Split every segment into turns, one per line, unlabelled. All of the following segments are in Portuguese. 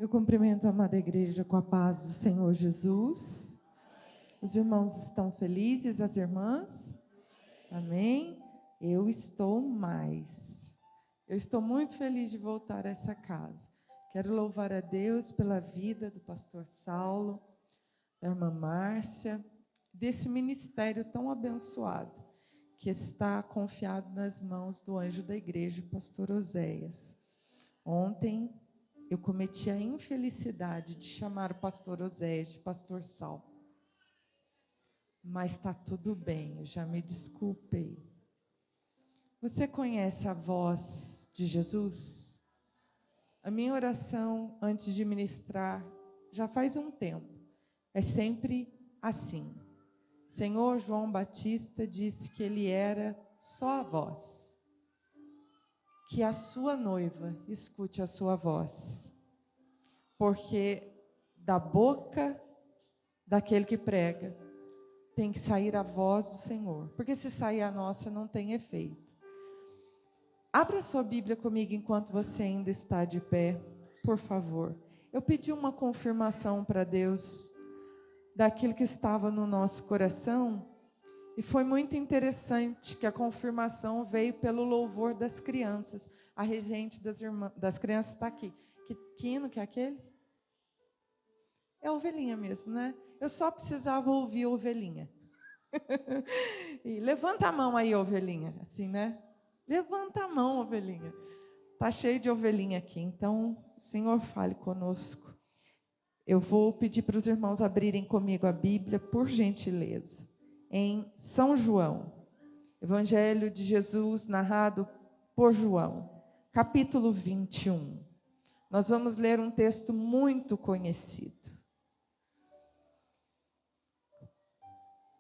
Eu cumprimento a amada igreja com a paz do Senhor Jesus. Os irmãos estão felizes, as irmãs? Amém? Eu estou mais. Eu estou muito feliz de voltar a essa casa. Quero louvar a Deus pela vida do pastor Saulo, da irmã Márcia, desse ministério tão abençoado, que está confiado nas mãos do anjo da igreja, o pastor Oséias. Ontem eu cometi a infelicidade de chamar o pastor Oséias de pastor Saulo. Mas está tudo bem, eu já me desculpei. Você conhece a voz de Jesus? A minha oração antes de ministrar, já faz um tempo, é sempre assim. Senhor, João Batista disse que ele era só a voz. Que a sua noiva escute a sua voz. Porque da boca daquele que prega, tem que sair a voz do Senhor. Porque se sair a nossa, não tem efeito. Abra sua Bíblia comigo enquanto você ainda está de pé, por favor. Eu pedi uma confirmação para Deus daquilo que estava no nosso coração. E foi muito interessante que a confirmação veio pelo louvor das crianças. A regente das crianças está aqui. Que hino que é aquele? É ovelhinha mesmo, né? Eu só precisava ouvir ovelhinha. E levanta a mão aí, ovelhinha. Assim, né? Levanta a mão, ovelhinha. Está cheio de ovelhinha aqui. Então, o Senhor fale conosco. Eu vou pedir para os irmãos abrirem comigo a Bíblia, por gentileza. Em São João, Evangelho de Jesus narrado por João, capítulo 21. Nós vamos ler um texto muito conhecido.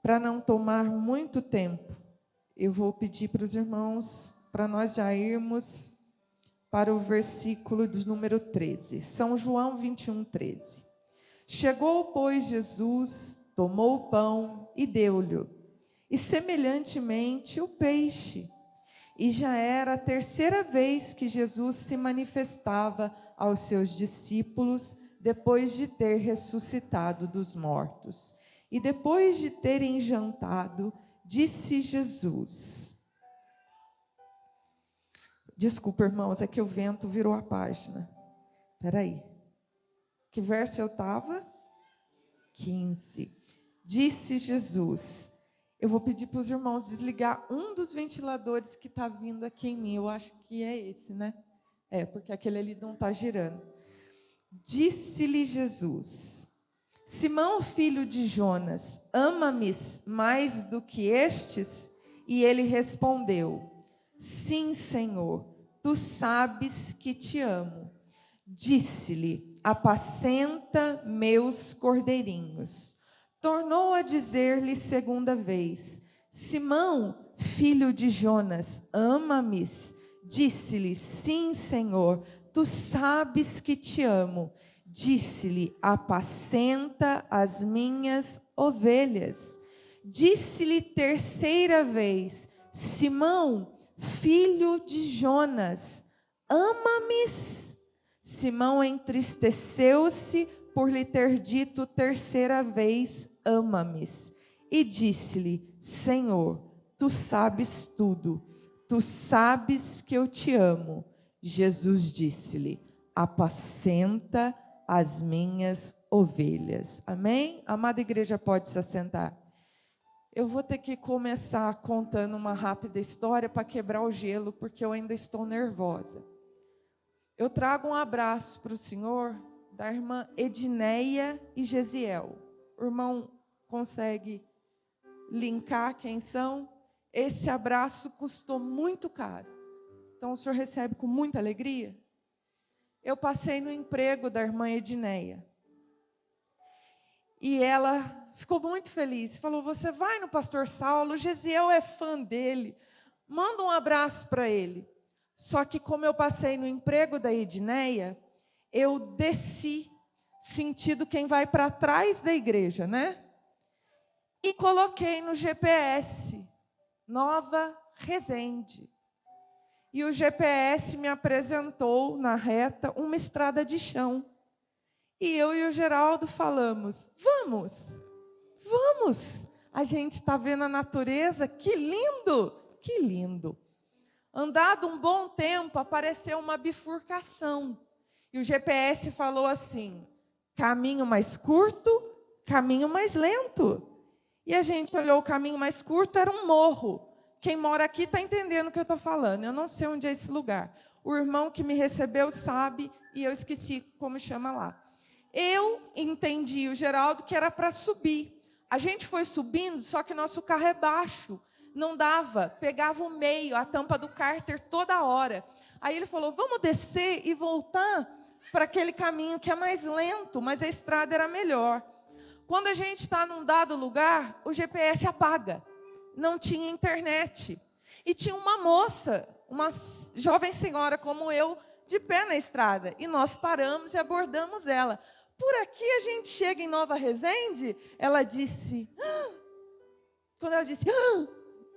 Para não tomar muito tempo, eu vou pedir para os irmãos, para nós já irmos para o versículo de número 13. São João 21, 13. Chegou, pois, Jesus, tomou o pão e deu-lhe, e semelhantemente o peixe. E já era a terceira vez que Jesus se manifestava aos seus discípulos, depois de ter ressuscitado dos mortos. E depois de terem jantado, disse Jesus... Desculpa, irmãos, é que o vento virou a página. Espera aí. Que verso eu estava? 15. Disse Jesus... Eu vou pedir para os irmãos desligar um dos ventiladores que está vindo aqui em mim. Eu acho que é esse, né? É, porque aquele ali não está girando. Disse-lhe Jesus: Simão, filho de Jonas, ama-me mais do que estes? E ele respondeu: Sim, Senhor, tu sabes que te amo. Disse-lhe: Apacenta meus cordeirinhos. Tornou a dizer-lhe segunda vez: Simão, filho de Jonas, ama-me? Disse-lhe: Sim, Senhor, tu sabes que te amo. Disse-lhe: Apacenta as minhas ovelhas. Disse-lhe terceira vez: Simão, filho de Jonas, ama-me? Simão entristeceu-se por lhe ter dito terceira vez: ama-me. E disse-lhe: Senhor, tu sabes tudo, tu sabes que eu te amo. Jesus disse-lhe: apacenta as minhas ovelhas. Amém? A amada igreja pode se assentar. Eu vou ter que começar contando uma rápida história para quebrar o gelo, porque eu ainda estou nervosa. Eu trago um abraço para o Senhor da irmã Edneia e Gesiel. O irmão consegue linkar quem são? Esse abraço custou muito caro. Então o senhor recebe com muita alegria? Eu passei no emprego da irmã Edneia. E ela ficou muito feliz. Falou: você vai no pastor Saulo, o Gesiel é fã dele. Manda um abraço para ele. Só que como eu passei no emprego da Edneia, eu desci, sentido quem vai para trás da igreja, né? E coloquei no GPS, Nova Resende. E o GPS me apresentou na reta uma estrada de chão. E eu e o Geraldo falamos, vamos. A gente está vendo a natureza, que lindo, que lindo. Andado um bom tempo, apareceu uma bifurcação. E o GPS falou assim, caminho mais curto, caminho mais lento. E a gente olhou, o caminho mais curto era um morro. Quem mora aqui está entendendo o que eu estou falando. Eu não sei onde é esse lugar. O irmão que me recebeu sabe, e eu esqueci como chama lá. Eu entendi, o Geraldo, que era para subir. A gente foi subindo, só que nosso carro é baixo. Não dava, pegava o meio, a tampa do cárter toda hora. Aí ele falou, vamos descer e voltar para aquele caminho que é mais lento, mas a estrada era melhor. Quando a gente está num dado lugar, o GPS apaga. Não tinha internet. E tinha uma moça, uma jovem senhora como eu, de pé na estrada. E nós paramos e abordamos ela. Por aqui a gente chega em Nova Resende? Ela disse... Quando ela disse...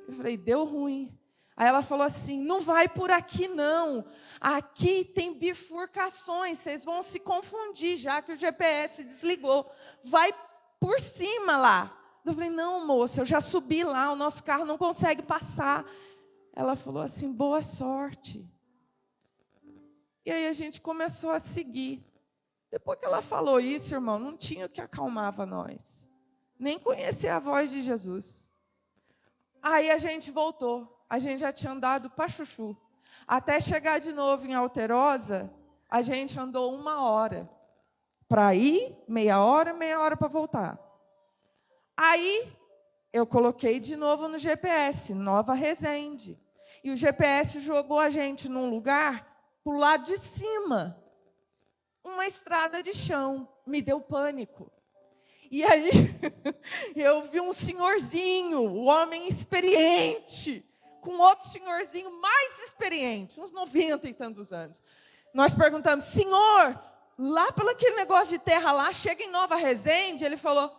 Eu falei, deu ruim. Aí ela falou assim, não vai por aqui não. Aqui tem bifurcações, vocês vão se confundir, já que o GPS desligou. Vai por cima lá. Eu falei, não, moça, eu já subi lá, o nosso carro não consegue passar. Ela falou assim, boa sorte. E aí a gente começou a seguir. Depois que ela falou isso, irmão, não tinha o que acalmava nós. Nem conhecia a voz de Jesus. Aí a gente voltou. A gente já tinha andado para Chuchu. Até chegar de novo em Alterosa, a gente andou 1 hora. Para ir, meia hora para voltar. Aí, eu coloquei de novo no GPS, Nova Resende. E o GPS jogou a gente num lugar, para o lado de cima. Uma estrada de chão. Me deu pânico. E aí, eu vi um senhorzinho, um homem experiente, com outro senhorzinho mais experiente, uns 90 e tantos anos. Nós perguntamos, senhor, lá pelo aquele negócio de terra lá, chega em Nova Resende? Ele falou,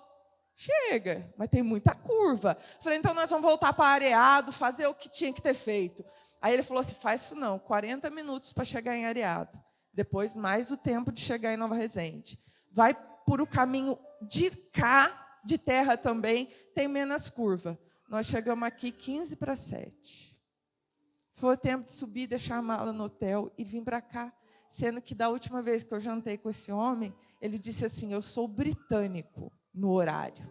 chega, mas tem muita curva. Falei, então nós vamos voltar para Areado, fazer o que tinha que ter feito. Aí ele falou assim, faz isso não, 40 minutos para chegar em Areado. Depois mais o tempo de chegar em Nova Resende. Vai por o caminho de cá, de terra também, tem menos curva. Nós chegamos aqui 15 para 7. Foi o tempo de subir, deixar a mala no hotel e vir para cá. Sendo que da última vez que eu jantei com esse homem, ele disse assim, eu sou britânico no horário.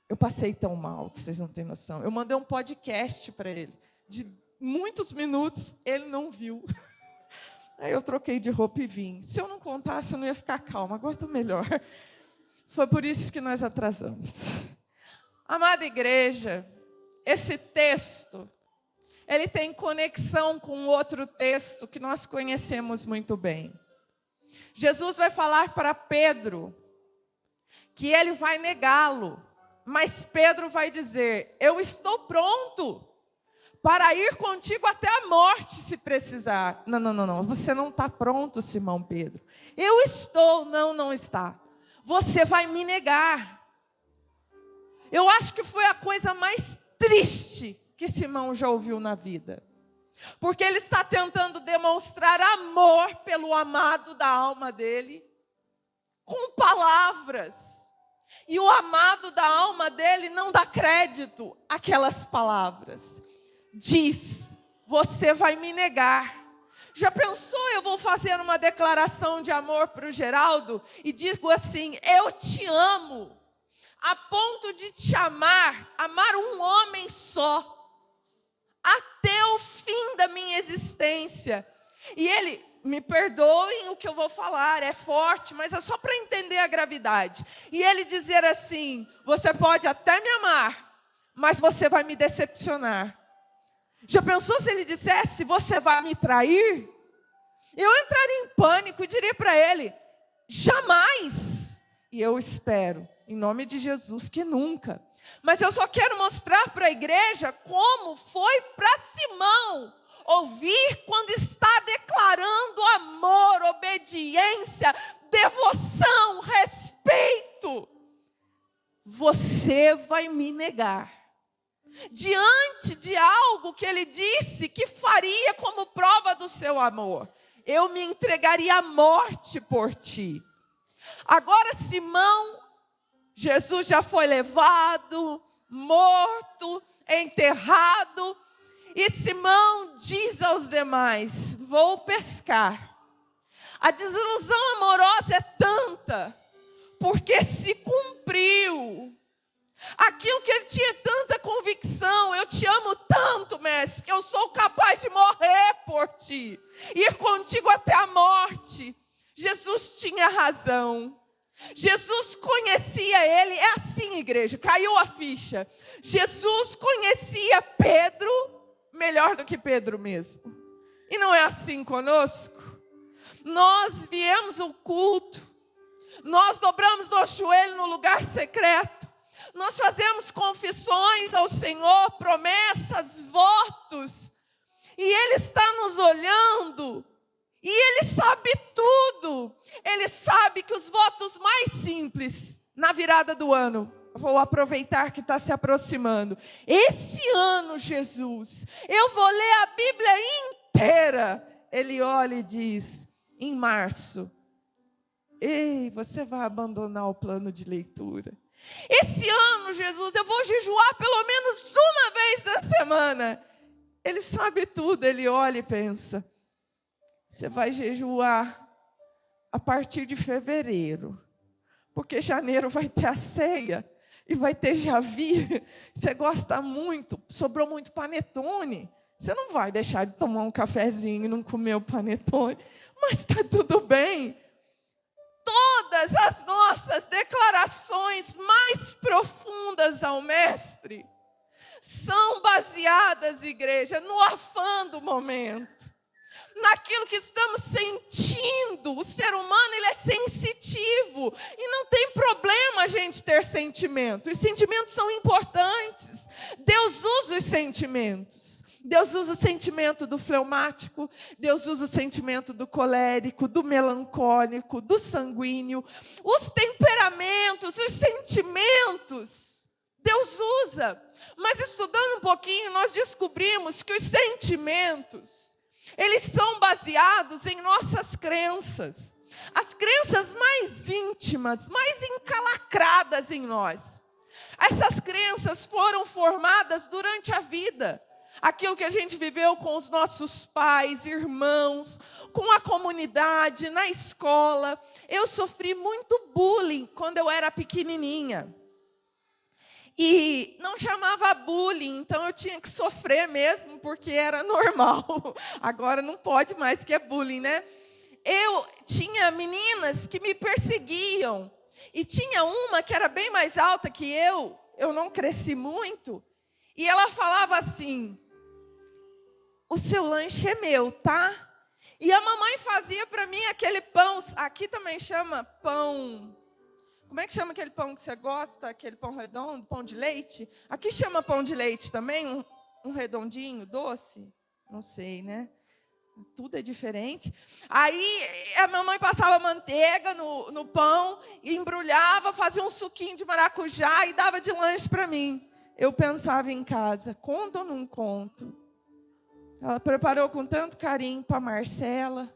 Eu passei tão mal, que vocês não têm noção. Eu mandei um podcast para ele, de muitos minutos, ele não viu. Aí eu troquei de roupa e vim. Se eu não contasse, eu não ia ficar calma. Agora estou melhor. Foi por isso que nós atrasamos. Amada igreja, esse texto, ele tem conexão com outro texto que nós conhecemos muito bem. Jesus vai falar para Pedro que ele vai negá-lo. Mas Pedro vai dizer, eu estou pronto para ir contigo até a morte, se precisar. Não. Você não está pronto, Simão Pedro. Eu estou. Não está. Você vai me negar. Eu acho que foi a coisa mais triste que Simão já ouviu na vida. Porque ele está tentando demonstrar amor pelo amado da alma dele, com palavras. E o amado da alma dele não dá crédito àquelas palavras. Diz, você vai me negar. Já pensou, eu vou fazer uma declaração de amor para o Geraldo e digo assim, eu te amo, a ponto de te amar um homem só, até o fim da minha existência. E ele, me perdoem o que eu vou falar, é forte, mas é só para entender a gravidade. E ele dizer assim, você pode até me amar, mas você vai me decepcionar. Já pensou se ele dissesse, você vai me trair? Eu entraria em pânico e diria para ele, jamais. E eu espero, em nome de Jesus, que nunca. Mas eu só quero mostrar para a igreja como foi para Simão ouvir quando está declarando amor, obediência, devoção, respeito. Você vai me negar. Diante de algo que ele disse que faria como prova do seu amor. eu me entregaria à morte por ti. Agora, Simão, Jesus já foi levado, morto, enterrado. E Simão diz aos demais: vou pescar. A desilusão amorosa é tanta, porque se cumpriu aquilo que ele tinha tanta convicção. Eu te amo tanto, mestre, que eu sou capaz de morrer por ti, ir contigo até a morte. Jesus tinha razão. Jesus conhecia ele. É assim, igreja, caiu a ficha. Jesus conhecia Pedro melhor do que Pedro mesmo. E não é assim conosco? Nós viemos ao culto, nós dobramos nosso joelho no lugar secreto, nós fazemos confissões ao Senhor, promessas, votos, e Ele está nos olhando, e Ele sabe tudo. Ele sabe que os votos mais simples, na virada do ano, vou aproveitar que está se aproximando, esse ano, Jesus, eu vou ler a Bíblia inteira. Ele olha e diz: em março, ei, você vai abandonar o plano de leitura. Esse ano, Jesus, eu vou jejuar pelo menos uma vez na semana. Ele sabe tudo. Ele olha e pensa: você vai jejuar a partir de fevereiro, porque janeiro vai ter a ceia e vai ter Javi. Você gosta muito, sobrou muito panetone. Você não vai deixar de tomar um cafezinho e não comer o panetone. Mas está tudo bem. Todas as nossas declarações mais profundas ao Mestre são baseadas, igreja, no afã do momento, naquilo que estamos sentindo. O ser humano, ele é sensitivo, e não tem problema a gente ter sentimento. Os sentimentos são importantes. Deus usa os sentimentos. Deus usa o sentimento do fleumático, Deus usa o sentimento do colérico, do melancólico, do sanguíneo. Os temperamentos, os sentimentos, Deus usa. Mas estudando um pouquinho, nós descobrimos que os sentimentos, eles são baseados em nossas crenças. As crenças mais íntimas, mais encalacradas em nós. Essas crenças foram formadas durante a vida. Aquilo que a gente viveu com os nossos pais, irmãos, com a comunidade, na escola. Eu sofri muito bullying quando eu era pequenininha. E não chamava bullying, então eu tinha que sofrer mesmo, porque era normal. Agora não pode mais, que é bullying, né? Eu tinha meninas que me perseguiam. E tinha uma que era bem mais alta que eu não cresci muito. E ela falava assim: o seu lanche é meu, tá? E a mamãe fazia para mim aquele pão, aqui também chama pão, como é que chama aquele pão que você gosta? Aquele pão redondo, pão de leite? Aqui chama pão de leite também, um redondinho, doce? Não sei, né? Tudo é diferente. Aí a mamãe passava manteiga no pão, embrulhava, fazia um suquinho de maracujá e dava de lanche para mim. Eu pensava em casa: conto ou não conto? Ela preparou com tanto carinho para a Marcela.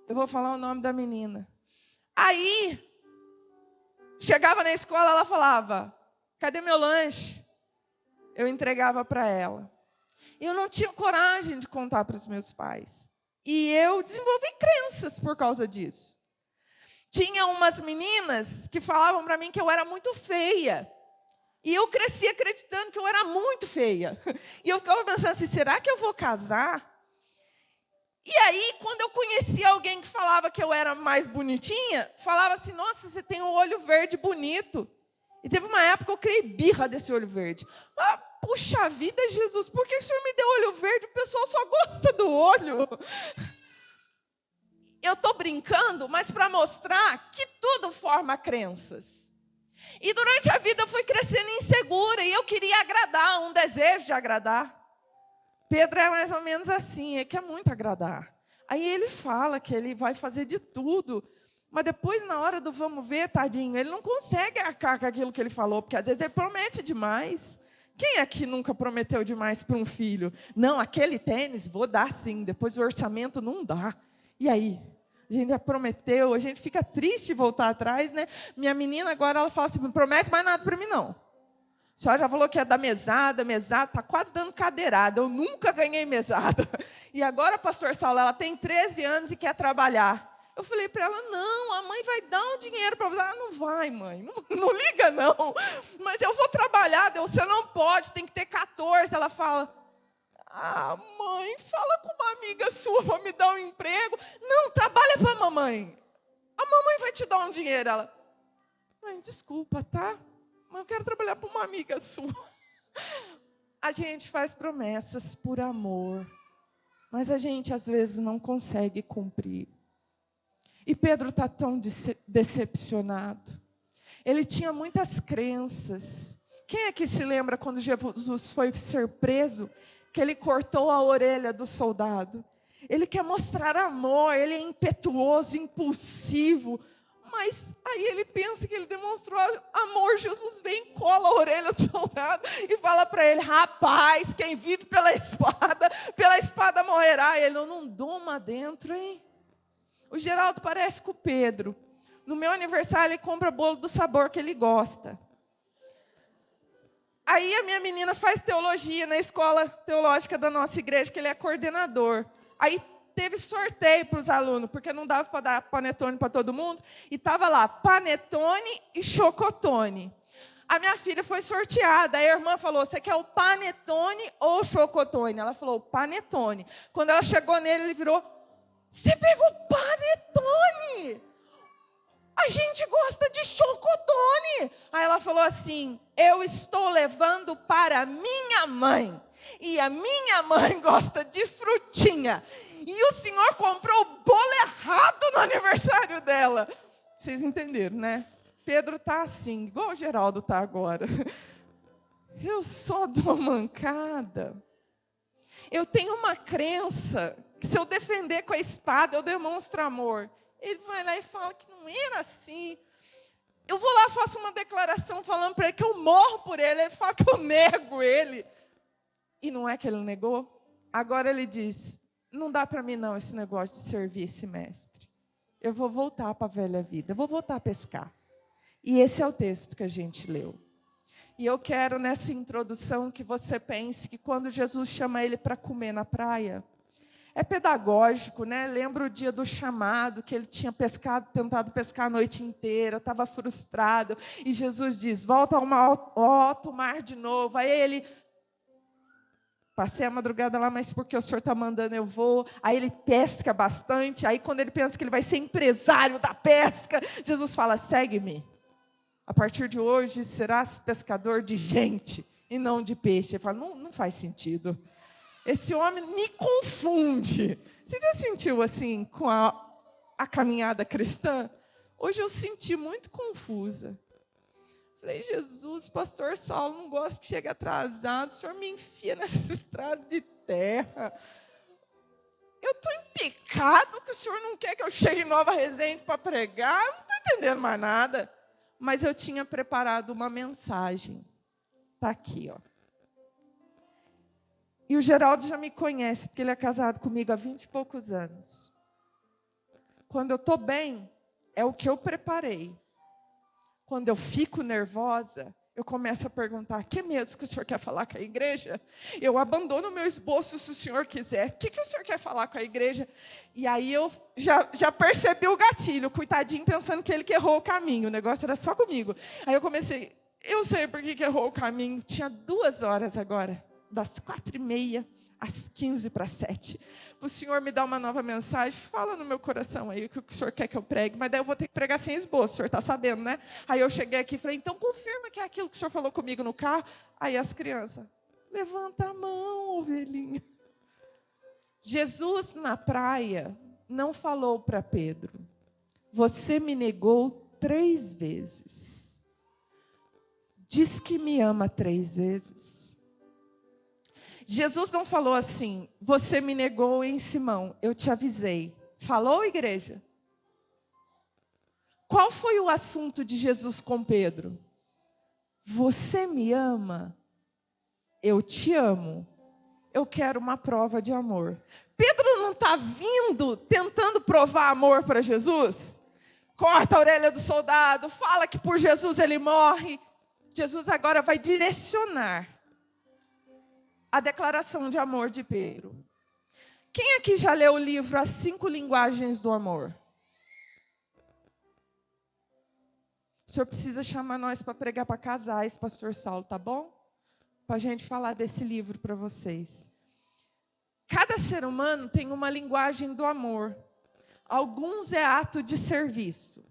Eu vou falar o nome da menina. Aí, chegava na escola, ela falava: cadê meu lanche? Eu entregava para ela. Eu não tinha coragem de contar para os meus pais. E eu desenvolvi crenças por causa disso. Tinha umas meninas que falavam para mim que eu era muito feia. E eu cresci acreditando que eu era muito feia. E eu ficava pensando assim: será que eu vou casar? E aí, quando eu conhecia alguém que falava que eu era mais bonitinha, falava assim: nossa, você tem um olho verde bonito. E teve uma época que eu criei birra desse olho verde. Ah, puxa vida, Jesus, por que o Senhor me deu olho verde? O pessoal só gosta do olho. Eu estou brincando, mas para mostrar que tudo forma crenças. E durante a vida eu fui crescendo insegura e eu queria agradar, um desejo de agradar. Pedro é mais ou menos assim, ele quer muito agradar. Aí ele fala que ele vai fazer de tudo, mas depois, na hora do vamos ver, tadinho, ele não consegue arcar com aquilo que ele falou, porque às vezes ele promete demais. Quem aqui nunca prometeu demais para um filho? Não, aquele tênis vou dar sim, depois o orçamento não dá. E aí? A gente já prometeu, a gente fica triste voltar atrás, né? Minha menina agora, ela fala assim, não promete mais nada para mim não. A senhora já falou que ia dar mesada, está quase dando cadeirada. Eu nunca ganhei mesada. E agora, pastor Saulo, ela tem 13 anos e quer trabalhar. Eu falei para ela, não, a mãe vai dar um dinheiro para você. Ah, não vai, mãe, não liga não. Mas eu vou trabalhar, Deus, você não pode, tem que ter 14. Ela fala, ah, mãe, fala com uma amiga sua para me dar um emprego. Não, trabalha para a mamãe. A mamãe vai te dar um dinheiro. Ela, mãe, desculpa, tá? Mas eu quero trabalhar para uma amiga sua. A gente faz promessas por amor, mas a gente às vezes não consegue cumprir. E Pedro está tão decepcionado. Ele tinha muitas crenças. Quem é que se lembra quando Jesus foi ser preso, que ele cortou a orelha do soldado? Ele quer mostrar amor, ele é impetuoso, impulsivo. Mas aí ele pensa que ele demonstrou amor. Jesus vem, cola a orelha do soldado e fala para ele, rapaz, quem vive pela espada morrerá. Ele, eu não doma dentro, hein? O Geraldo parece com o Pedro. No meu aniversário, ele compra bolo do sabor que ele gosta. Aí a minha menina faz teologia na escola teológica da nossa igreja, que ele é coordenador. Aí teve sorteio para os alunos, porque não dava para dar panetone para todo mundo. E estava lá, panetone e chocotone. A minha filha foi sorteada. Aí a irmã falou, você quer o panetone ou o chocotone? Ela falou, panetone. Quando ela chegou nele, ele virou, você pegou panetone? A gente gosta de chocotone. Aí ela falou assim, eu estou levando para minha mãe. E a minha mãe gosta de frutinha. E o senhor comprou o bolo errado no aniversário dela. Vocês entenderam, né? Pedro está assim, igual o Geraldo está agora. Eu só dou mancada. Eu tenho uma crença que se eu defender com a espada, eu demonstro amor. Ele vai lá e fala que não era assim. Eu vou lá, faço uma declaração falando para ele que eu morro por ele. Ele fala que eu nego ele. E não é que ele negou? Agora ele diz, não dá para mim não esse negócio de servir esse mestre. Eu vou voltar para a velha vida, eu vou voltar a pescar. E esse é o texto que a gente leu. E eu quero, nessa introdução, que você pense que quando Jesus chama ele para comer na praia, é pedagógico, né? Lembra o dia do chamado, que ele tinha tentado pescar a noite inteira, estava frustrado. E Jesus diz, volta ao alto mar de novo. Aí ele, passei a madrugada lá, mas porque o senhor está mandando eu vou. Aí ele pesca bastante. Aí quando ele pensa que ele vai ser empresário da pesca, Jesus fala, segue-me. A partir de hoje serás pescador de gente e não de peixe. Ele fala, não faz sentido. Esse homem me confunde. Você já sentiu assim com a caminhada cristã? Hoje eu senti muito confusa. Falei, Jesus, pastor Saulo, não gosta que chegue atrasado. O senhor me enfia nessa estrada de terra. Eu estou em pecado que o senhor não quer que eu chegue em Nova Resende para pregar. Eu não estou entendendo mais nada. Mas eu tinha preparado uma mensagem. Está aqui, ó. E o Geraldo já me conhece, porque ele é casado comigo há 20 e poucos anos. Quando eu estou bem, é o que eu preparei. Quando eu fico nervosa, eu começo a perguntar, que mesmo que o senhor quer falar com a igreja? Eu abandono o meu esboço se o senhor quiser. O que o senhor quer falar com a igreja? E aí eu já percebi o gatilho, coitadinho, pensando que ele que errou o caminho. O negócio era só comigo. Aí eu comecei, eu sei por que errou o caminho. Tinha 2 horas agora, das 4h30 às 6:45. O senhor me dá uma nova mensagem, fala no meu coração aí o que o senhor quer que eu pregue, mas daí eu vou ter que pregar sem esboço, o senhor está sabendo, né? Aí eu cheguei aqui e falei, então confirma que é aquilo que o senhor falou comigo no carro. Aí as crianças, levanta a mão, ovelhinha. Jesus na praia não falou para Pedro, você me negou 3 vezes. Diz que me ama 3 vezes. Jesus não falou assim, você me negou em Simão, eu te avisei. Falou, igreja? Qual foi o assunto de Jesus com Pedro? Você me ama eu te amo. Eu quero uma prova de amor. Pedro não está vindo tentando provar amor para Jesus? Corta a orelha do soldado, fala que por Jesus ele morre. Jesus agora vai direcionar a declaração de amor de Pedro. Quem aqui já leu o livro As 5 Linguagens do Amor? O senhor precisa chamar nós para pregar para casais, pastor Saulo, tá bom? Para a gente falar desse livro para vocês. Cada ser humano tem uma linguagem do amor. Alguns é ato de serviço.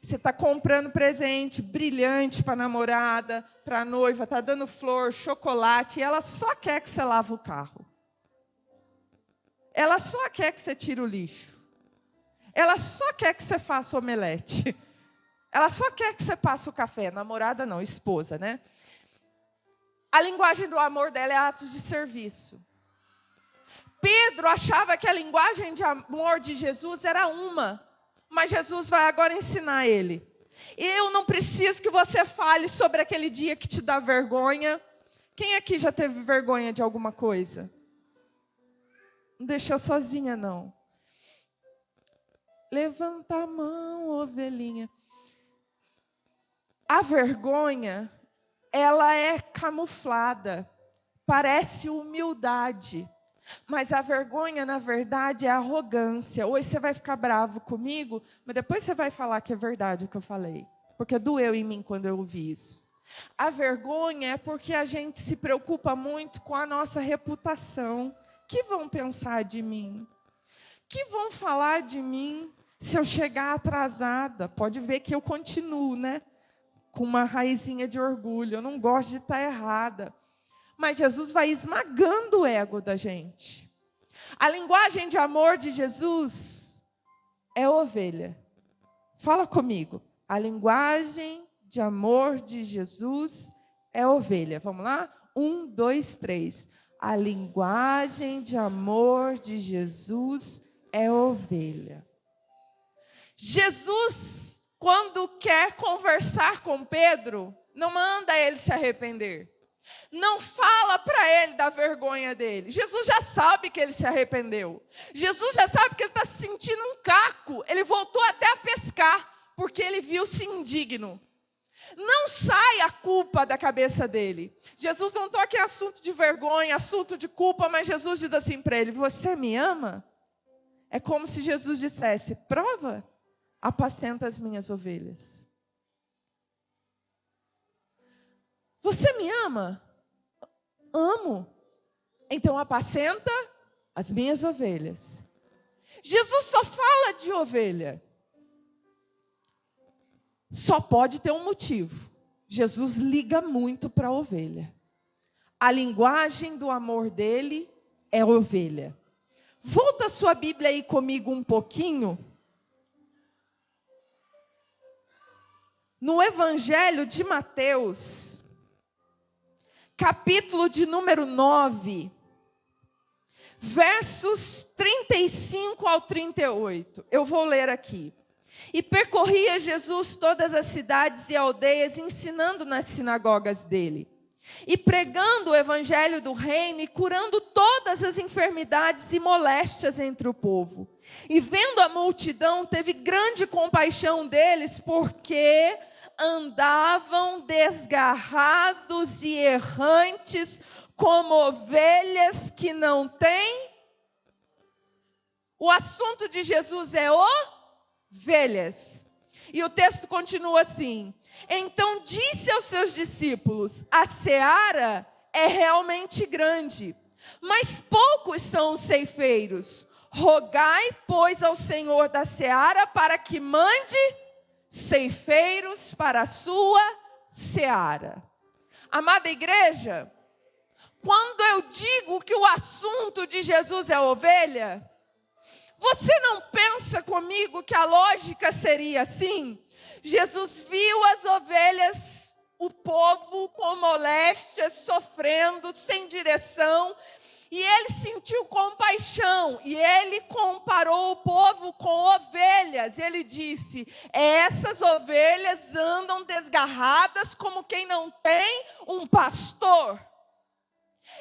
Você está comprando presente brilhante para a namorada, para a noiva, está dando flor, chocolate, e ela só quer que você lave o carro. Ela só quer que você tire o lixo. Ela só quer que você faça omelete. Ela só quer que você passe o café. Namorada não, esposa, né? A linguagem do amor dela é atos de serviço. Pedro achava que a linguagem de amor de Jesus era uma, mas Jesus vai agora ensinar ele. Eu não preciso que você fale sobre aquele dia que te dá vergonha. Quem aqui já teve vergonha de alguma coisa? Não deixa eu sozinha, não. Levanta a mão, ovelhinha. A vergonha, ela é camuflada, parece humildade. Mas a vergonha, na verdade, é arrogância. Hoje você vai ficar bravo comigo, mas depois você vai falar que é verdade o que eu falei. Porque doeu em mim quando eu ouvi isso. A vergonha é porque a gente se preocupa muito com a nossa reputação. O que vão pensar de mim? O que vão falar de mim se eu chegar atrasada? Pode ver que eu continuo, né? Com uma raizinha de orgulho. Eu não gosto de estar errada. Mas Jesus vai esmagando o ego da gente. A linguagem de amor de Jesus é ovelha. Fala comigo. A linguagem de amor de Jesus é ovelha. Vamos lá? 1, 2, 3. A linguagem de amor de Jesus é ovelha. Jesus, quando quer conversar com Pedro, não manda ele se arrepender. Não fala para ele da vergonha dele. Jesus já sabe que ele se arrependeu. Jesus já sabe que ele está se sentindo um caco. Ele voltou até a pescar, porque ele viu-se indigno. Não sai a culpa da cabeça dele. Jesus não toca em assunto de vergonha, assunto de culpa, mas Jesus diz assim para ele: você me ama? É como se Jesus dissesse: prova, apacenta as minhas ovelhas. Você me ama? Amo. Então apacenta as minhas ovelhas. Jesus só fala de ovelha. Só pode ter um motivo. Jesus liga muito para a ovelha. A linguagem do amor dele é ovelha. Volta a sua Bíblia aí comigo um pouquinho. No Evangelho de Mateus, capítulo de número 9, versos 35 ao 38. Eu vou ler aqui. E percorria Jesus todas as cidades e aldeias, ensinando nas sinagogas dele, e pregando o evangelho do reino, e curando todas as enfermidades e moléstias entre o povo. E vendo a multidão, teve grande compaixão deles, porque andavam desgarrados e errantes, como ovelhas que não têm. O assunto de Jesus é ovelhas. E o texto continua assim: então disse aos seus discípulos: a seara é realmente grande, mas poucos são os ceifeiros. Rogai, pois, ao Senhor da seara para que mande ceifeiros para a sua seara. Amada igreja, quando eu digo que o assunto de Jesus é ovelha, você não pensa comigo que a lógica seria assim? Jesus viu as ovelhas, o povo com moléstias, sofrendo, sem direção, e ele sentiu compaixão, e ele comparou o povo com ovelhas. Ele disse: essas ovelhas andam desgarradas como quem não tem um pastor.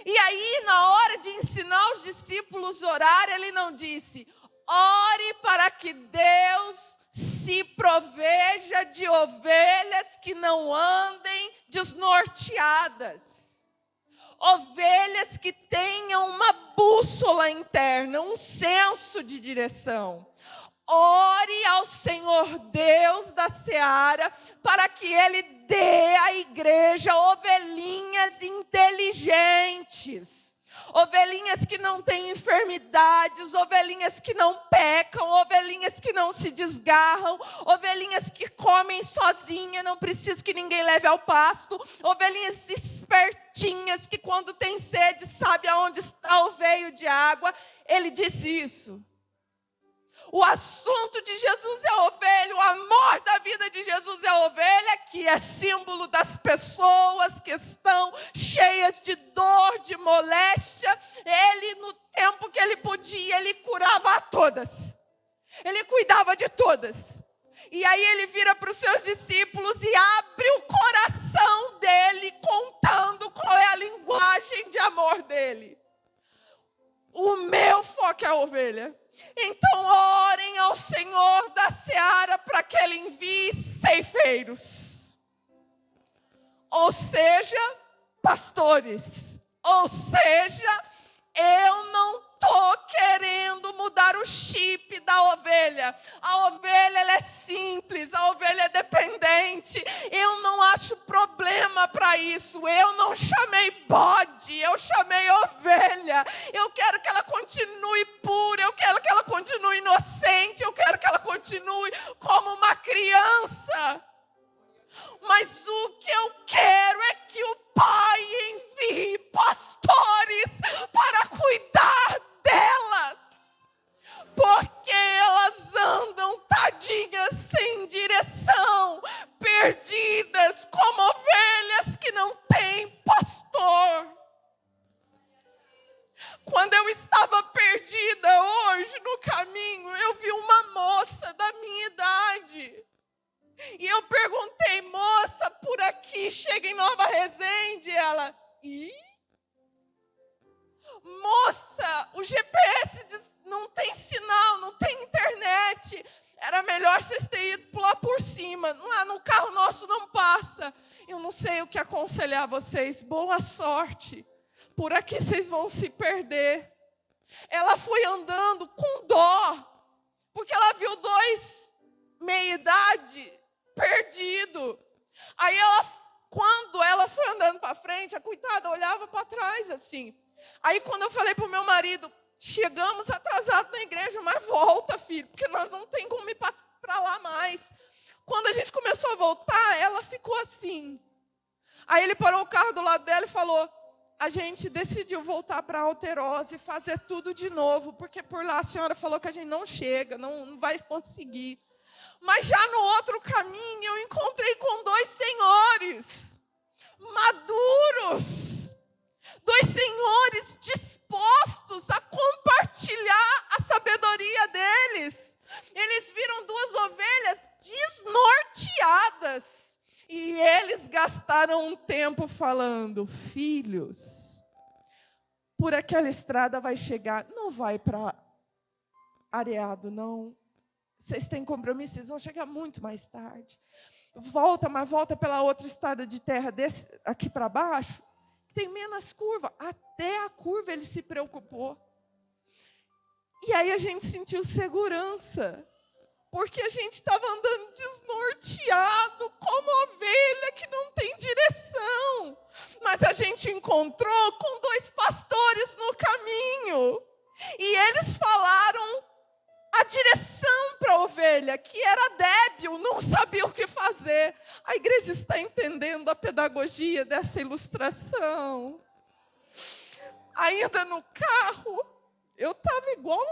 E aí, na hora de ensinar os discípulos a orar, ele não disse: ore para que Deus se proveja de ovelhas que não andem desnorteadas. Ovelhas que tenham uma bússola interna, um senso de direção. Ore ao Senhor Deus da seara para que Ele dê à igreja ovelhinhas inteligentes. Ovelhinhas que não têm enfermidades, ovelhinhas que não pecam, ovelhinhas que não se desgarram, ovelhinhas que comem sozinha, não precisa que ninguém leve ao pasto, ovelhinhas espertinhas que quando tem sede sabe aonde está o veio de água. Ele disse isso. O assunto de Jesus é a ovelha, o amor da vida de Jesus é a ovelha, que é símbolo das pessoas que estão cheias de dor, de moléstia. Ele, no tempo que ele podia, ele curava a todas. Ele cuidava de todas. E aí ele vira para os seus discípulos e abre o coração dele, contando qual é a linguagem de amor dele. O meu foco é a ovelha. Então orem ao Senhor da seara para que Ele envie ceifeiros. Ou seja, pastores. Ou seja, eu não estou querendo mudar o chip da ovelha. A ovelha ela é simples, a ovelha é dependente. Eu não acho problema para isso. Eu não chamei bode, eu chamei ovelha. Eu quero que ela continue pura, eu quero que ela continue inocente, eu quero que ela continue como uma criança. Mas o que eu quero é que o Pai envie pastores para cuidar delas. Porque elas andam tadinhas sem direção, perdidas como ovelhas que não têm pastor. Quando eu estava perdida hoje no caminho, eu vi uma moça da minha idade. E eu perguntei: moça, por aqui chega em Nova Resende? Ela: ih? Moça, o GPS diz, não tem sinal, não tem internet. Era melhor vocês terem ido pular por cima. Lá no carro nosso não passa. Eu não sei o que aconselhar vocês. Boa sorte. Por aqui vocês vão se perder. Ela foi andando com dó, porque ela viu dois meia-idade perdido. Aí quando ela foi andando para frente, a coitada olhava para trás assim. Aí quando eu falei para o meu marido: chegamos atrasados na igreja, mas volta, filho, porque nós não tem como ir para lá mais. Quando a gente começou a voltar, ela ficou assim. Aí ele parou o carro do lado dela e falou: a gente decidiu voltar para Alterosa e fazer tudo de novo, porque por lá a senhora falou que a gente não chega, não vai conseguir. Mas já no outro caminho eu encontrei com dois senhores maduros, dois senhores dispostos a compartilhar a sabedoria deles. Eles viram duas ovelhas desnorteadas e eles gastaram um tempo falando: filhos, por aquela estrada vai chegar, não vai para Areado não. Vocês têm compromisso, vocês vão chegar muito mais tarde. Volta, mas volta pela outra estrada de terra aqui para baixo, que tem menos curva. Até a curva ele se preocupou. E aí a gente sentiu segurança, porque a gente estava andando desnorteado, como ovelha que não tem direção. Mas a gente encontrou com dois pastores no caminho, e eles falaram a direção para a ovelha, que era débil, não sabia o que fazer. A igreja está entendendo a pedagogia dessa ilustração. Ainda no carro, eu estava igual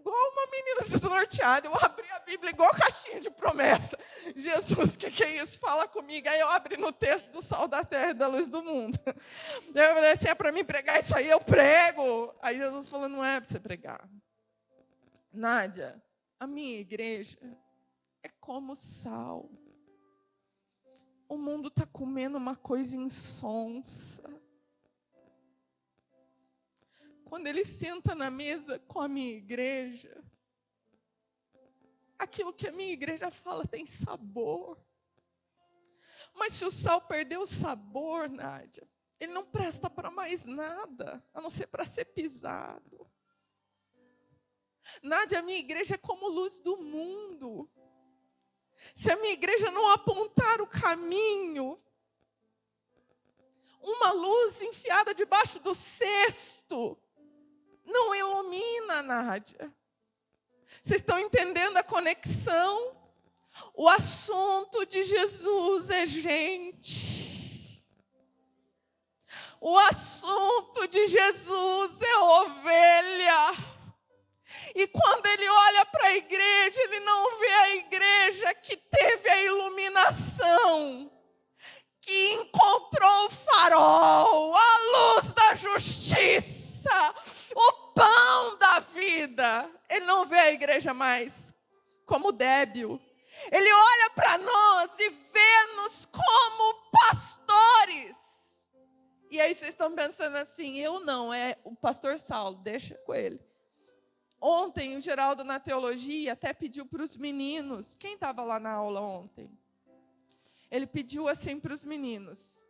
uma menina desnorteada. Eu abri a Bíblia igual caixinha de promessa. Jesus, o que é isso? Fala comigo. Aí eu abri no texto do Sal da Terra e da Luz do Mundo. Eu falei assim: é para mim pregar isso aí, eu prego. Aí Jesus falou: não é para você pregar. Nádia, a minha igreja é como sal. O mundo está comendo uma coisa insonsa. Quando ele senta na mesa com a minha igreja, aquilo que a minha igreja fala tem sabor. Mas se o sal perdeu o sabor, Nádia, ele não presta para mais nada, a não ser para ser pisado. Nádia, a minha igreja é como luz do mundo. Se a minha igreja não apontar o caminho, uma luz enfiada debaixo do cesto não ilumina, Nádia. Vocês estão entendendo a conexão? O assunto de Jesus é gente. O assunto de Jesus é ovelha. E quando ele olha para a igreja, ele não vê a igreja que teve a iluminação, que encontrou o farol, a luz da justiça, o pão da vida. Ele não vê a igreja mais como débil. Ele olha para nós e vê-nos como pastores. E aí vocês estão pensando assim, eu não, é o pastor Saulo, deixa com ele. Ontem, o Geraldo, na teologia, até pediu para os meninos. Quem estava lá na aula ontem? Ele pediu assim para os meninos.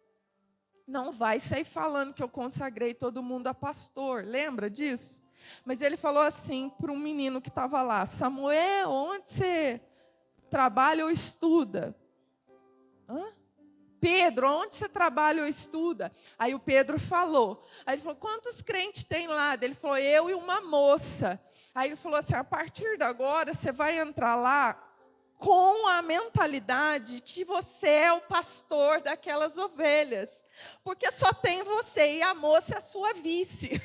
Não vai sair falando que eu consagrei todo mundo a pastor. Lembra disso? Mas ele falou assim para um menino que estava lá. Samuel, onde você trabalha ou estuda? Hã? Pedro, onde você trabalha ou estuda? Aí o Pedro falou. Aí ele falou, quantos crentes tem lá? Ele falou, eu e uma moça. Aí ele falou assim, a partir de agora você vai entrar lá com a mentalidade que você é o pastor daquelas ovelhas. Porque só tem você e a moça é a sua vice.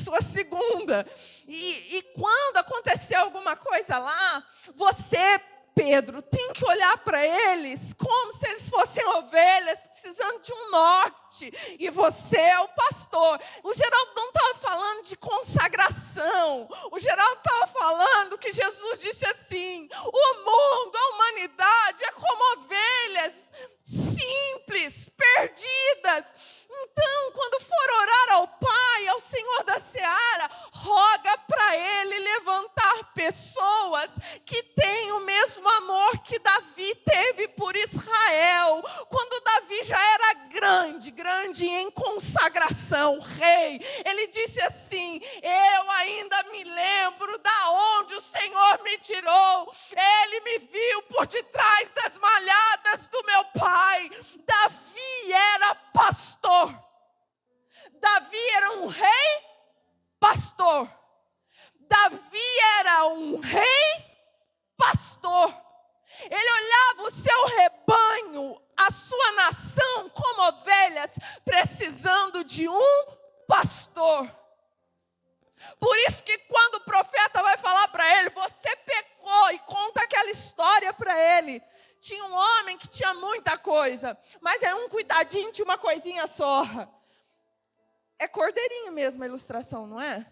Sua segunda. E quando acontecer alguma coisa lá, você, Pedro, tem que olhar para eles como se eles fossem ovelhas precisando de um norte. E você é o pastor. O Geraldo não estava falando de consagração. O Geraldo estava falando que Jesus disse assim, o mundo, a humanidade é como ovelhas simples, perdidas. Então, quando for orar ao Pai, ao Senhor da Seara, roga para Ele levantar pessoas que têm o mesmo amor que Davi teve por Israel. Quando Davi já era grande em consagração, rei, ele disse assim, eu ainda me lembro da onde o Senhor me tirou. Ele me viu por detrás das malhadas do meu pai. Davi era pastor. Davi era um rei pastor. Davi era um rei pastor. Ele olhava o seu rebanho, a sua nação como ovelhas, precisando de um pastor. Por isso que quando o profeta vai falar para ele, você pecou, e conta aquela história para ele. Tinha um homem que tinha muita coisa, mas era um cuidadinho de uma coisinha só. É cordeirinho mesmo a ilustração, não é?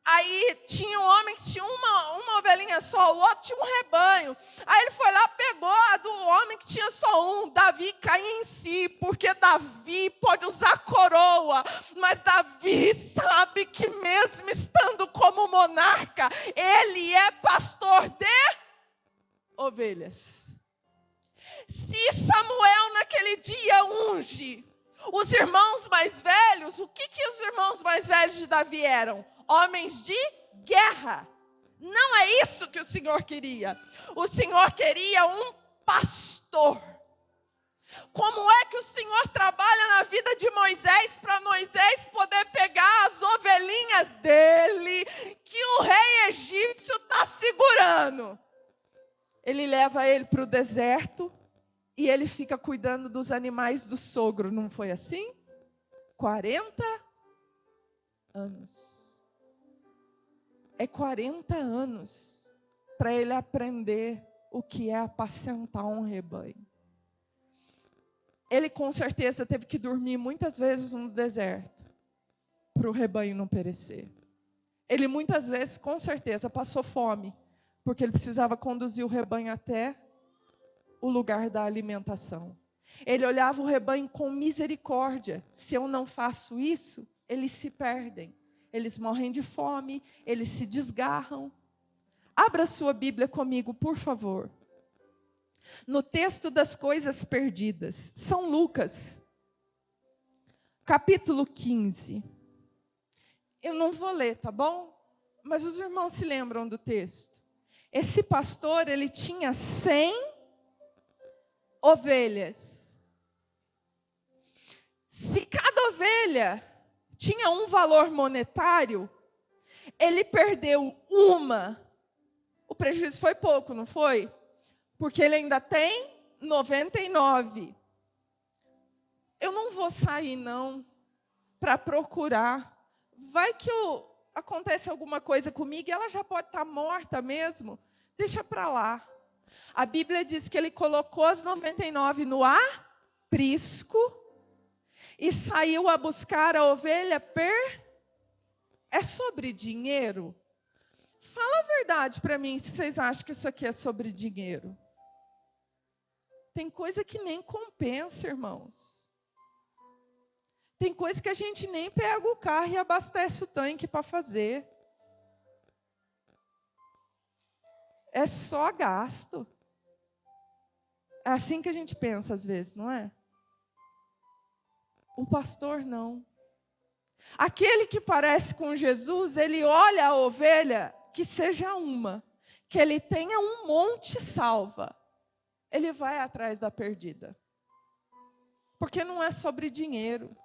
Aí tinha um homem que tinha uma ovelhinha só, o outro tinha um rebanho. Aí ele foi lá, pegou a do homem que tinha só um. Davi cai em si, porque Davi pode usar coroa, mas Davi sabe que mesmo estando como monarca, ele é pastor de ovelhas. Se Samuel naquele dia unge os irmãos mais velhos, o que os irmãos mais velhos de Davi eram? Homens de guerra. Não é isso que o Senhor queria. O Senhor queria um pastor. Como é que o Senhor trabalha na vida de Moisés para Moisés poder pegar as ovelhinhas dele que o rei egípcio está segurando? Ele leva ele para o deserto e ele fica cuidando dos animais do sogro. Não foi assim? 40 anos. É 40 anos para ele aprender o que é apacentar um rebanho. Ele com certeza teve que dormir muitas vezes no deserto para o rebanho não perecer. Ele muitas vezes, com certeza, passou fome, porque ele precisava conduzir o rebanho até o lugar da alimentação. Ele olhava o rebanho com misericórdia. Se eu não faço isso, eles se perdem. Eles morrem de fome, eles se desgarram. Abra sua Bíblia comigo, por favor. No texto das coisas perdidas, São Lucas, capítulo 15. Eu não vou ler, tá bom? Mas os irmãos se lembram do texto. Esse pastor, ele tinha 100 ovelhas. Se cada ovelha tinha um valor monetário, ele perdeu uma. O prejuízo foi pouco, não foi? Porque ele ainda tem 99. Eu não vou sair, não, para procurar. Vai que acontece alguma coisa comigo e ela já pode estar morta mesmo. Deixa para lá. A Bíblia diz que ele colocou as 99 no aprisco e saiu a buscar a ovelha É sobre dinheiro? Fala a verdade para mim, se vocês acham que isso aqui é sobre dinheiro. Tem coisa que nem compensa, irmãos. Tem coisa que a gente nem pega o carro e abastece o tanque para fazer. É só gasto. É assim que a gente pensa às vezes, não é? O pastor não. Aquele que parece com Jesus, ele olha a ovelha que seja uma, que ele tenha um monte salva. Ele vai atrás da perdida. Porque não é sobre dinheiro.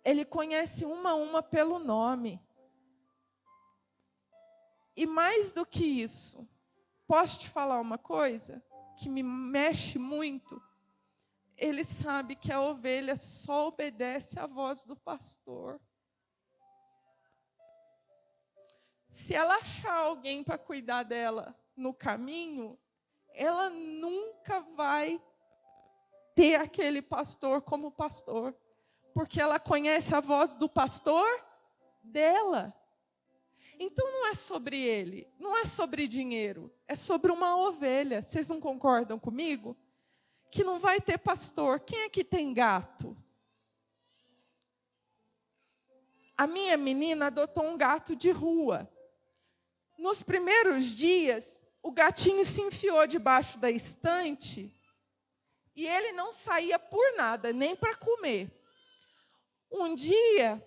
Ele conhece uma a uma pelo nome. E mais do que isso, posso te falar uma coisa que me mexe muito? Ele sabe que a ovelha só obedece à voz do pastor. Se ela achar alguém para cuidar dela no caminho, ela nunca vai ter aquele pastor como pastor. Porque ela conhece a voz do pastor dela. Então não é sobre ele, não é sobre dinheiro, é sobre uma ovelha. Vocês não concordam comigo? Que não vai ter pastor. Quem é que tem gato? A minha menina adotou um gato de rua. Nos primeiros dias, o gatinho se enfiou debaixo da estante e ele não saía por nada, nem para comer. Um dia,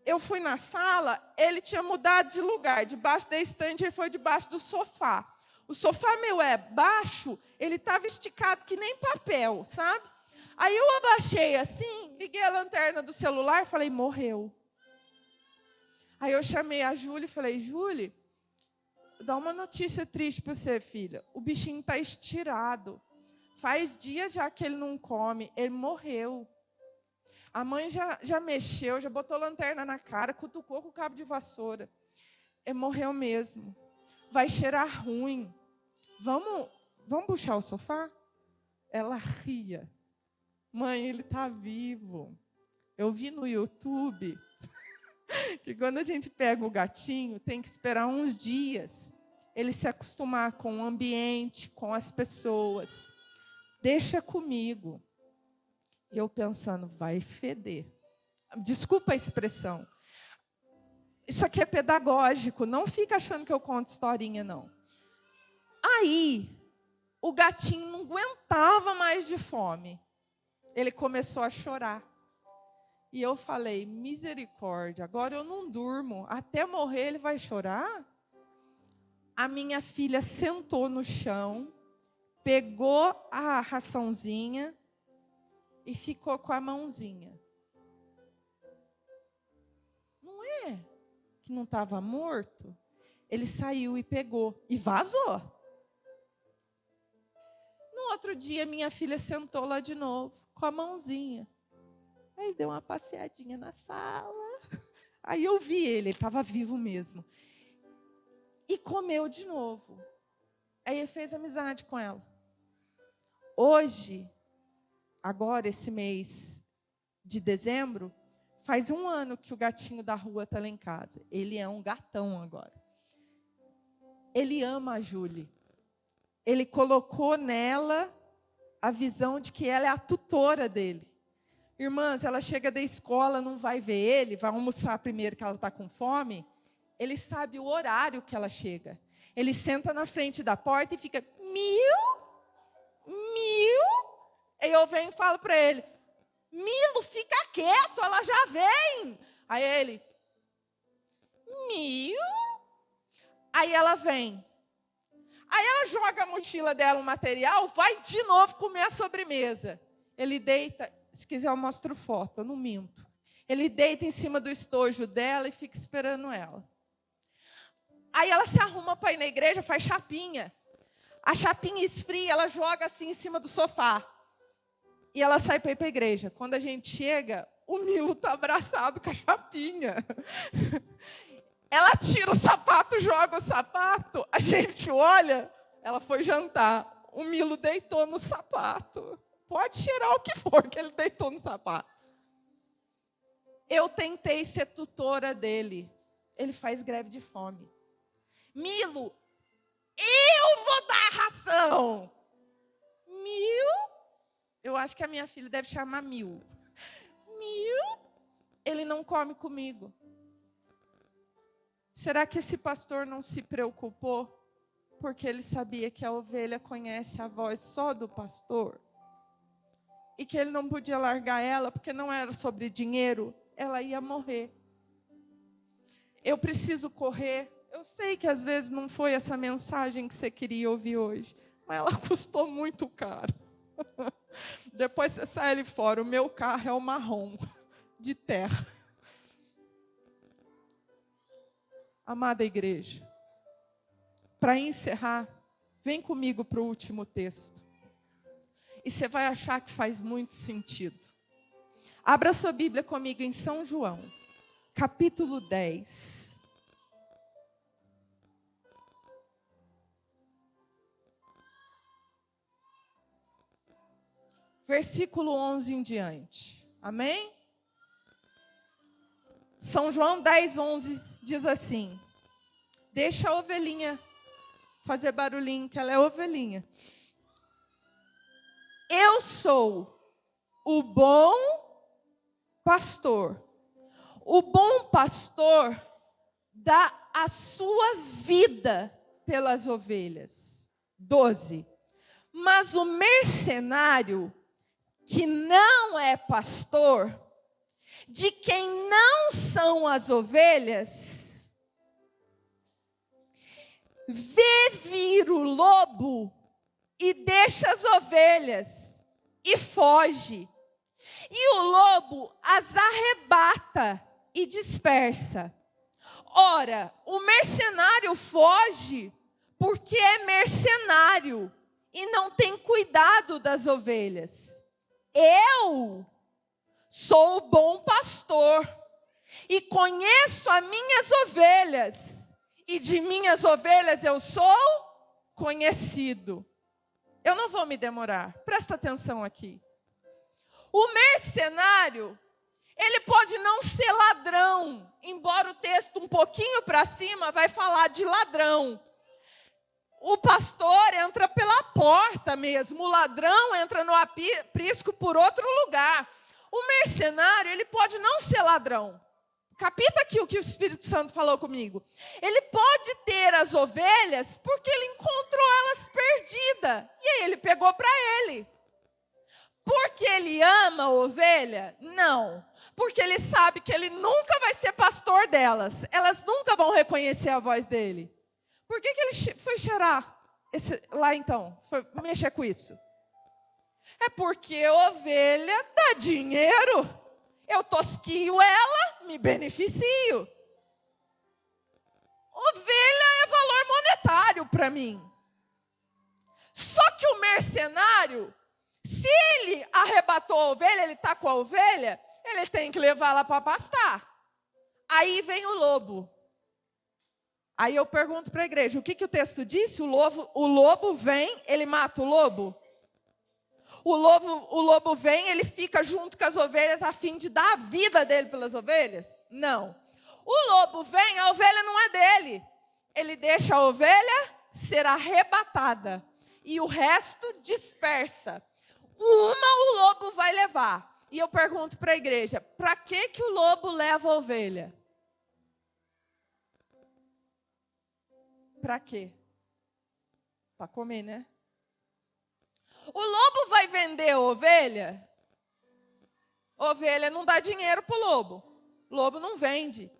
eu fui na sala, ele tinha mudado de lugar. Debaixo da estante, ele foi debaixo do sofá. O sofá meu é baixo, ele estava esticado que nem papel, sabe? Aí eu abaixei assim, liguei a lanterna do celular e falei, morreu. Aí eu chamei a Júlia e falei, Júlia, dá uma notícia triste para você, filha. O bichinho está estirado. Faz dias já que ele não come, ele morreu. A mãe já mexeu, já botou lanterna na cara, cutucou com o cabo de vassoura. Ele morreu mesmo. Vai cheirar ruim. Vamos puxar o sofá? Ela ria. Mãe, ele está vivo. Eu vi no YouTube que quando a gente pega o gatinho, tem que esperar uns dias ele se acostumar com o ambiente, com as pessoas. Deixa comigo. E eu pensando, vai feder. Desculpa a expressão. Isso aqui é pedagógico, não fica achando que eu conto historinha, não. Aí, o gatinho não aguentava mais de fome. Ele começou a chorar. E eu falei, misericórdia, agora eu não durmo. Até morrer ele vai chorar? A minha filha sentou no chão, pegou a raçãozinha e ficou com a mãozinha. Não é que não estava morto? Ele saiu e pegou e vazou. No outro dia, minha filha sentou lá de novo, com a mãozinha. Aí deu uma passeadinha na sala. Aí eu vi ele estava vivo mesmo. E comeu de novo. Aí ele fez amizade com ela. Hoje, agora esse mês de dezembro, faz 1 ano que o gatinho da rua está lá em casa. Ele é um gatão agora. Ele ama a Júlia. ele colocou nela a visão de que ela é a tutora dele. Irmãs, ela chega da escola, não vai ver ele, vai almoçar primeiro que ela está com fome. Ele sabe o horário que ela chega. Ele senta na frente da porta e fica, Mil. Aí eu venho e falo para ele, Milo, fica quieto, ela já vem. Aí ele, Mil. Aí ela vem. Aí ela joga a mochila dela, o material, vai de novo comer a sobremesa. Ele deita, se quiser eu mostro foto, eu não minto. Ele deita em cima do estojo dela e fica esperando ela. Aí ela se arruma para ir na igreja, faz chapinha. A chapinha esfria, ela joga assim em cima do sofá. E ela sai para ir para a igreja. Quando a gente chega, o Milo está abraçado com a chapinha. Ela tira o sapato, joga o sapato. A gente olha, ela foi jantar. O Milo deitou no sapato. Pode cheirar o que for, que ele deitou no sapato. Eu tentei ser tutora dele. Ele faz greve de fome. Milo, eu vou dar ração. Mil? Eu acho que a minha filha deve chamar Mil. Mil? Ele não come comigo. Será que esse pastor não se preocupou? Porque ele sabia que a ovelha conhece a voz só do pastor? E que ele não podia largar ela, porque não era sobre dinheiro, ela ia morrer. Eu preciso correr. Eu sei que às vezes não foi essa mensagem que você queria ouvir hoje, mas ela custou muito caro. Depois você sai ali fora, o meu carro é o marrom, de terra. Amada igreja, para encerrar, vem comigo para o último texto. E você vai achar que faz muito sentido. Abra sua Bíblia comigo em São João, capítulo 10. Versículo 11 em diante. Amém? São João 10, 11 diz assim: deixa a ovelhinha fazer barulhinho, que ela é ovelhinha. Eu sou o bom pastor. O bom pastor dá a sua vida pelas ovelhas. 12. Mas o mercenário, que não é pastor, de quem não são as ovelhas, vê vir o lobo e deixa as ovelhas e foge. E o lobo as arrebata e dispersa. Ora, o mercenário foge porque é mercenário e não tem cuidado das ovelhas. Eu sou o bom pastor e conheço as minhas ovelhas, e de minhas ovelhas eu sou conhecido. Eu não vou me demorar, presta atenção aqui. O mercenário, ele pode não ser ladrão, embora o texto um pouquinho para cima vai falar de ladrão. O pastor entra pela porta mesmo, o ladrão entra no aprisco por outro lugar. O mercenário, ele pode não ser ladrão. Capita aqui o que o Espírito Santo falou comigo. Ele pode ter as ovelhas porque ele encontrou elas perdidas. E aí ele pegou para ele. Porque ele ama a ovelha? Não. Porque ele sabe que ele nunca vai ser pastor delas. Elas nunca vão reconhecer a voz dele. Por que ele foi cheirar lá então? Foi mexer com isso? É porque ovelha dá dinheiro. Eu tosquio ela, me beneficio. Ovelha é valor monetário para mim. Só que o mercenário, se ele arrebatou a ovelha, ele está com a ovelha, ele tem que levá-la para pastar. Aí vem o lobo. Aí eu pergunto para a igreja, o que o texto disse? O lobo vem, ele mata o lobo? O lobo vem, ele fica junto com as ovelhas a fim de dar a vida dele pelas ovelhas? Não. O lobo vem, a ovelha não é dele. Ele deixa a ovelha ser arrebatada. e o resto dispersa. Uma o lobo vai levar. E eu pergunto para a igreja, para que o lobo leva a ovelha? Para quê? Para comer, né? O lobo vai vender a ovelha? Ovelha não dá dinheiro para o lobo. O lobo não vende.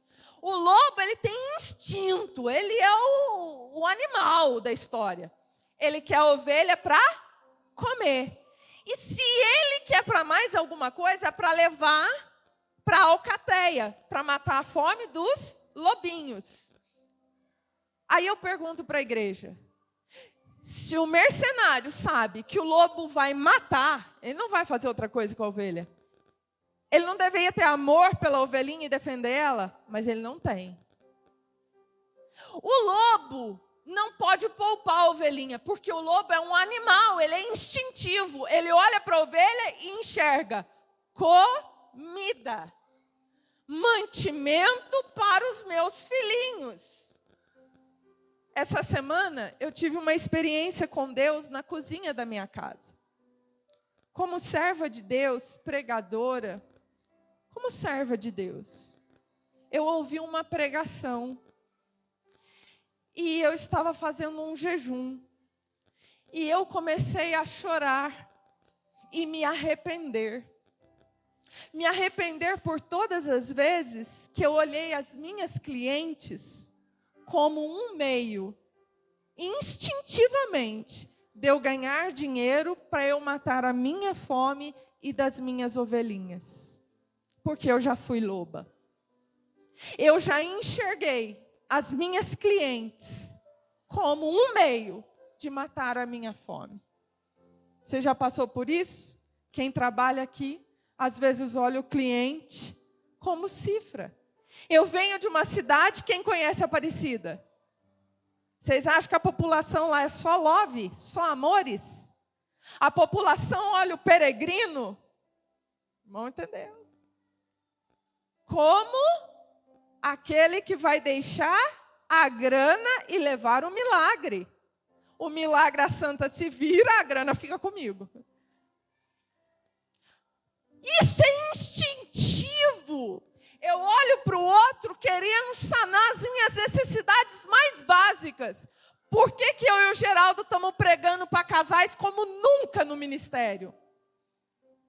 O lobo, ele tem instinto. Ele é o animal da história. Ele quer a ovelha para comer. E se ele quer para mais alguma coisa, é para levar para a alcateia, para matar a fome dos lobinhos. Aí eu pergunto para a igreja, se o mercenário sabe que o lobo vai matar, ele não vai fazer outra coisa com a ovelha. Ele não deveria ter amor pela ovelhinha e defender ela, mas ele não tem. O lobo não pode poupar a ovelhinha, porque o lobo é um animal, ele é instintivo. Ele olha para a ovelha e enxerga comida, mantimento para os meus filhinhos. Essa semana eu tive uma experiência com Deus na cozinha da minha casa. Como serva de Deus, pregadora, como serva de Deus, eu ouvi uma pregação. E eu estava fazendo um jejum. E eu comecei a chorar e me arrepender. Me arrepender por todas as vezes que eu olhei as minhas clientes como um meio, instintivamente, de eu ganhar dinheiro para eu matar a minha fome e das minhas ovelhinhas. Porque eu já fui loba. Eu já enxerguei as minhas clientes como um meio de matar a minha fome. Você já passou por isso? Quem trabalha aqui, às vezes olha o cliente como cifra. Eu venho de uma cidade, quem conhece Aparecida? Vocês acham que a população lá é só love, só amores? A população olha o peregrino, vão entender, como aquele que vai deixar a grana e levar o milagre. O milagre, a santa se vira, a grana fica comigo. Isso é instintivo. Eu olho para o outro querendo sanar as minhas necessidades mais básicas. Por que eu e o Geraldo estamos pregando para casais como nunca no ministério?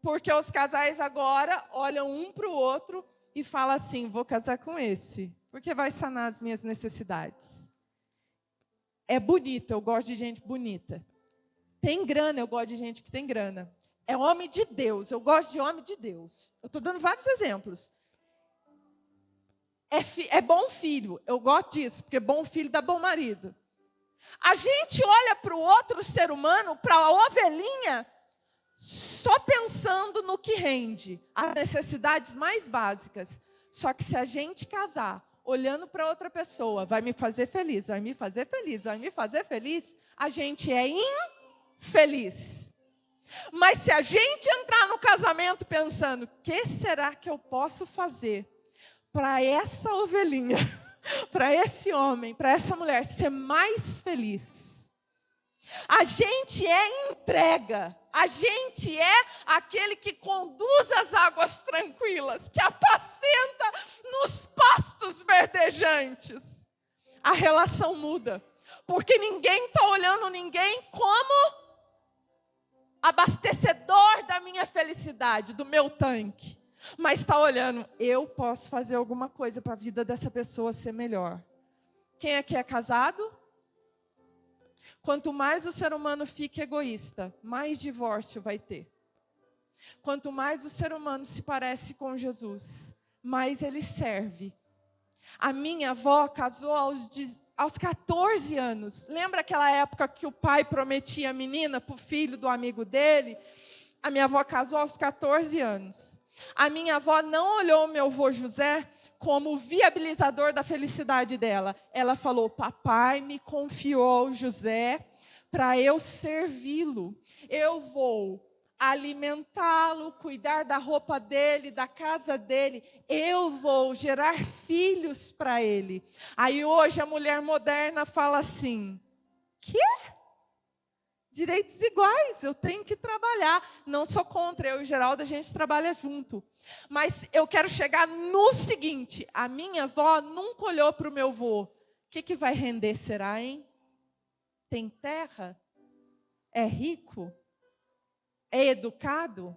Porque os casais agora olham um para o outro e falam assim, vou casar com esse, porque vai sanar as minhas necessidades. É bonito, eu gosto de gente bonita. Tem grana, eu gosto de gente que tem grana. É homem de Deus, eu gosto de homem de Deus. Eu estou dando vários exemplos. É bom filho, eu gosto disso, porque bom filho dá bom marido. A gente olha para o outro ser humano, para a ovelhinha, só pensando no que rende, as necessidades mais básicas. Só que se a gente casar, olhando para outra pessoa, vai me fazer feliz, vai me fazer feliz, vai me fazer feliz, a gente é infeliz. Mas se a gente entrar no casamento pensando, o que será que eu posso fazer para essa ovelhinha, para esse homem, para essa mulher ser mais feliz? A gente é entrega, a gente é aquele que conduz as águas tranquilas, que apacenta nos pastos verdejantes. A relação muda, porque ninguém está olhando ninguém como abastecedor da minha felicidade, do meu tanque. Mas está olhando, eu posso fazer alguma coisa para a vida dessa pessoa ser melhor. Quem aqui é casado? Quanto mais o ser humano fica egoísta, mais divórcio vai ter. Quanto mais o ser humano se parece com Jesus, mais ele serve. A minha avó casou aos 14 anos. Lembra aquela época que o pai prometia a menina para o filho do amigo dele? A minha avó casou aos 14 anos. A minha avó não olhou o meu avô José como o viabilizador da felicidade dela. Ela falou, papai me confiou José para eu servi-lo. Eu vou alimentá-lo, cuidar da roupa dele, da casa dele. Eu vou gerar filhos para ele. Aí hoje a mulher moderna fala assim, quê? direitos iguais, eu tenho que trabalhar. Não sou contra, eu e o Geraldo, a gente trabalha junto. Mas eu quero chegar no seguinte, a minha avó nunca olhou para o meu avô. O que vai render, será, hein? Tem terra? É rico? É educado?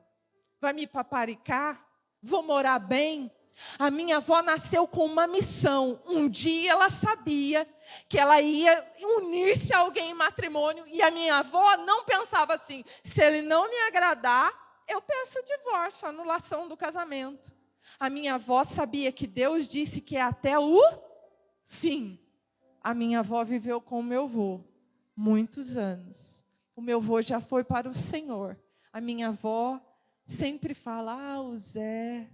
Vai me paparicar? Vou morar bem? A minha avó nasceu com uma missão. Um dia ela sabia que ela ia unir-se a alguém em matrimônio. E a minha avó não pensava assim, se ele não me agradar, eu peço o divórcio, a anulação do casamento. A minha avó sabia que Deus disse que é até o fim. A minha avó viveu com o meu avô muitos anos. O meu avô já foi para o Senhor. A minha avó sempre fala, o Zé.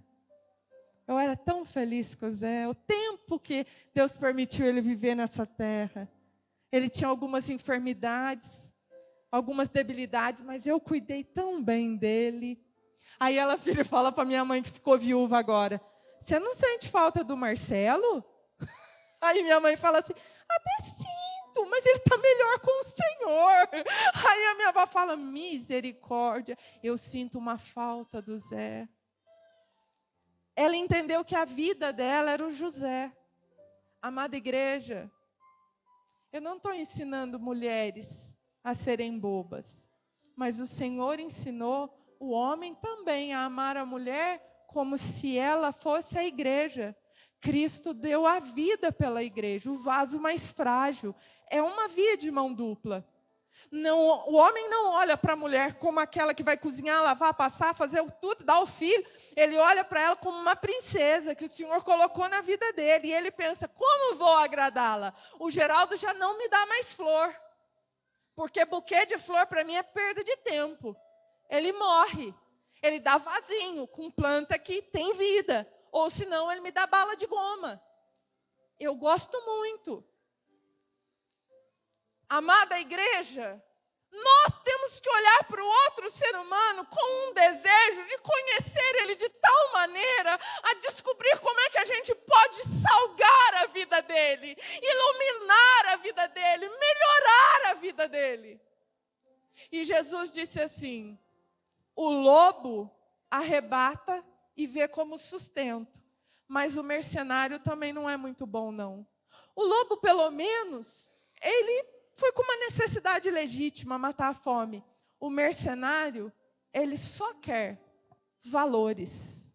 Eu era tão feliz com o Zé. O tempo que Deus permitiu ele viver nessa terra. Ele tinha algumas enfermidades, algumas debilidades, mas eu cuidei tão bem dele. Aí ela vira e fala para minha mãe, que ficou viúva agora, você não sente falta do Marcelo? Aí minha mãe fala assim, até sinto, mas ele está melhor com o Senhor. Aí a minha avó fala, misericórdia, eu sinto uma falta do Zé. Ela entendeu que a vida dela era o José. Amada igreja, eu não estou ensinando mulheres a serem bobas, mas o Senhor ensinou o homem também a amar a mulher como se ela fosse a igreja. Cristo deu a vida pela igreja, o vaso mais frágil. É uma via de mão dupla. Não, o homem não olha para a mulher como aquela que vai cozinhar, lavar, passar, fazer tudo, dar o filho. Ele olha para ela como uma princesa que o Senhor colocou na vida dele. E ele pensa, como vou agradá-la? O Geraldo já não me dá mais flor. Porque buquê de flor para mim é perda de tempo. Ele morre. Ele dá vasinho com planta que tem vida. Ou senão ele me dá bala de goma. Eu gosto muito. Amada igreja, nós temos que olhar para o outro ser humano com um desejo de conhecer ele de tal maneira a descobrir como é que a gente pode salgar a vida dele, iluminar a vida dele, melhorar a vida dele. E Jesus disse assim, o lobo arrebata e vê como sustento, mas o mercenário também não é muito bom, não. O lobo, pelo menos, ele foi com uma necessidade legítima, matar a fome. O mercenário, ele só quer valores.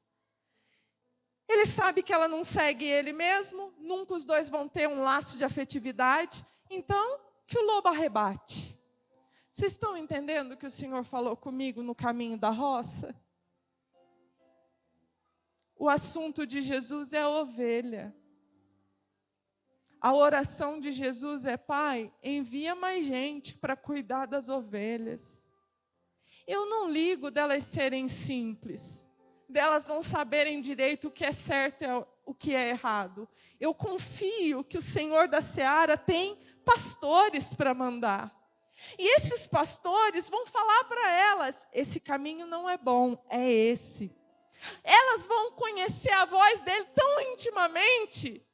Ele sabe que ela não segue ele mesmo, nunca os dois vão ter um laço de afetividade, então, que o lobo arrebate. Vocês estão entendendo o que o Senhor falou comigo no caminho da roça? O assunto de Jesus é a ovelha. A oração de Jesus é, Pai, envia mais gente para cuidar das ovelhas. Eu não ligo delas serem simples, delas não saberem direito o que é certo e o que é errado. Eu confio que o Senhor da Seara tem pastores para mandar. E esses pastores vão falar para elas, esse caminho não é bom, é esse. Elas vão conhecer a voz dele tão intimamente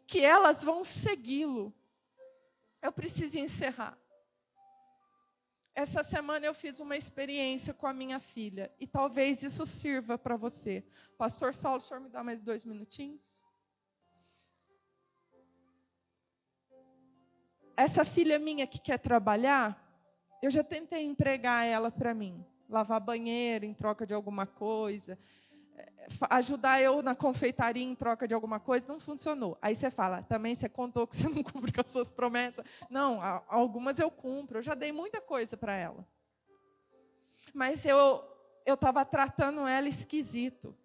que elas vão segui-lo. Eu preciso encerrar. Essa semana eu fiz uma experiência com a minha filha, e talvez isso sirva para você. Pastor Saulo, o senhor me dá mais 2 minutinhos? Essa filha minha que quer trabalhar, eu já tentei empregar ela para mim. Lavar banheiro em troca de alguma coisa, ajudar eu na confeitaria em troca de alguma coisa, não funcionou. Aí você fala, também você contou que você não cumpre com as suas promessas. Não, algumas eu cumpro, eu já dei muita coisa para ela. Mas eu estava tratando ela esquisito.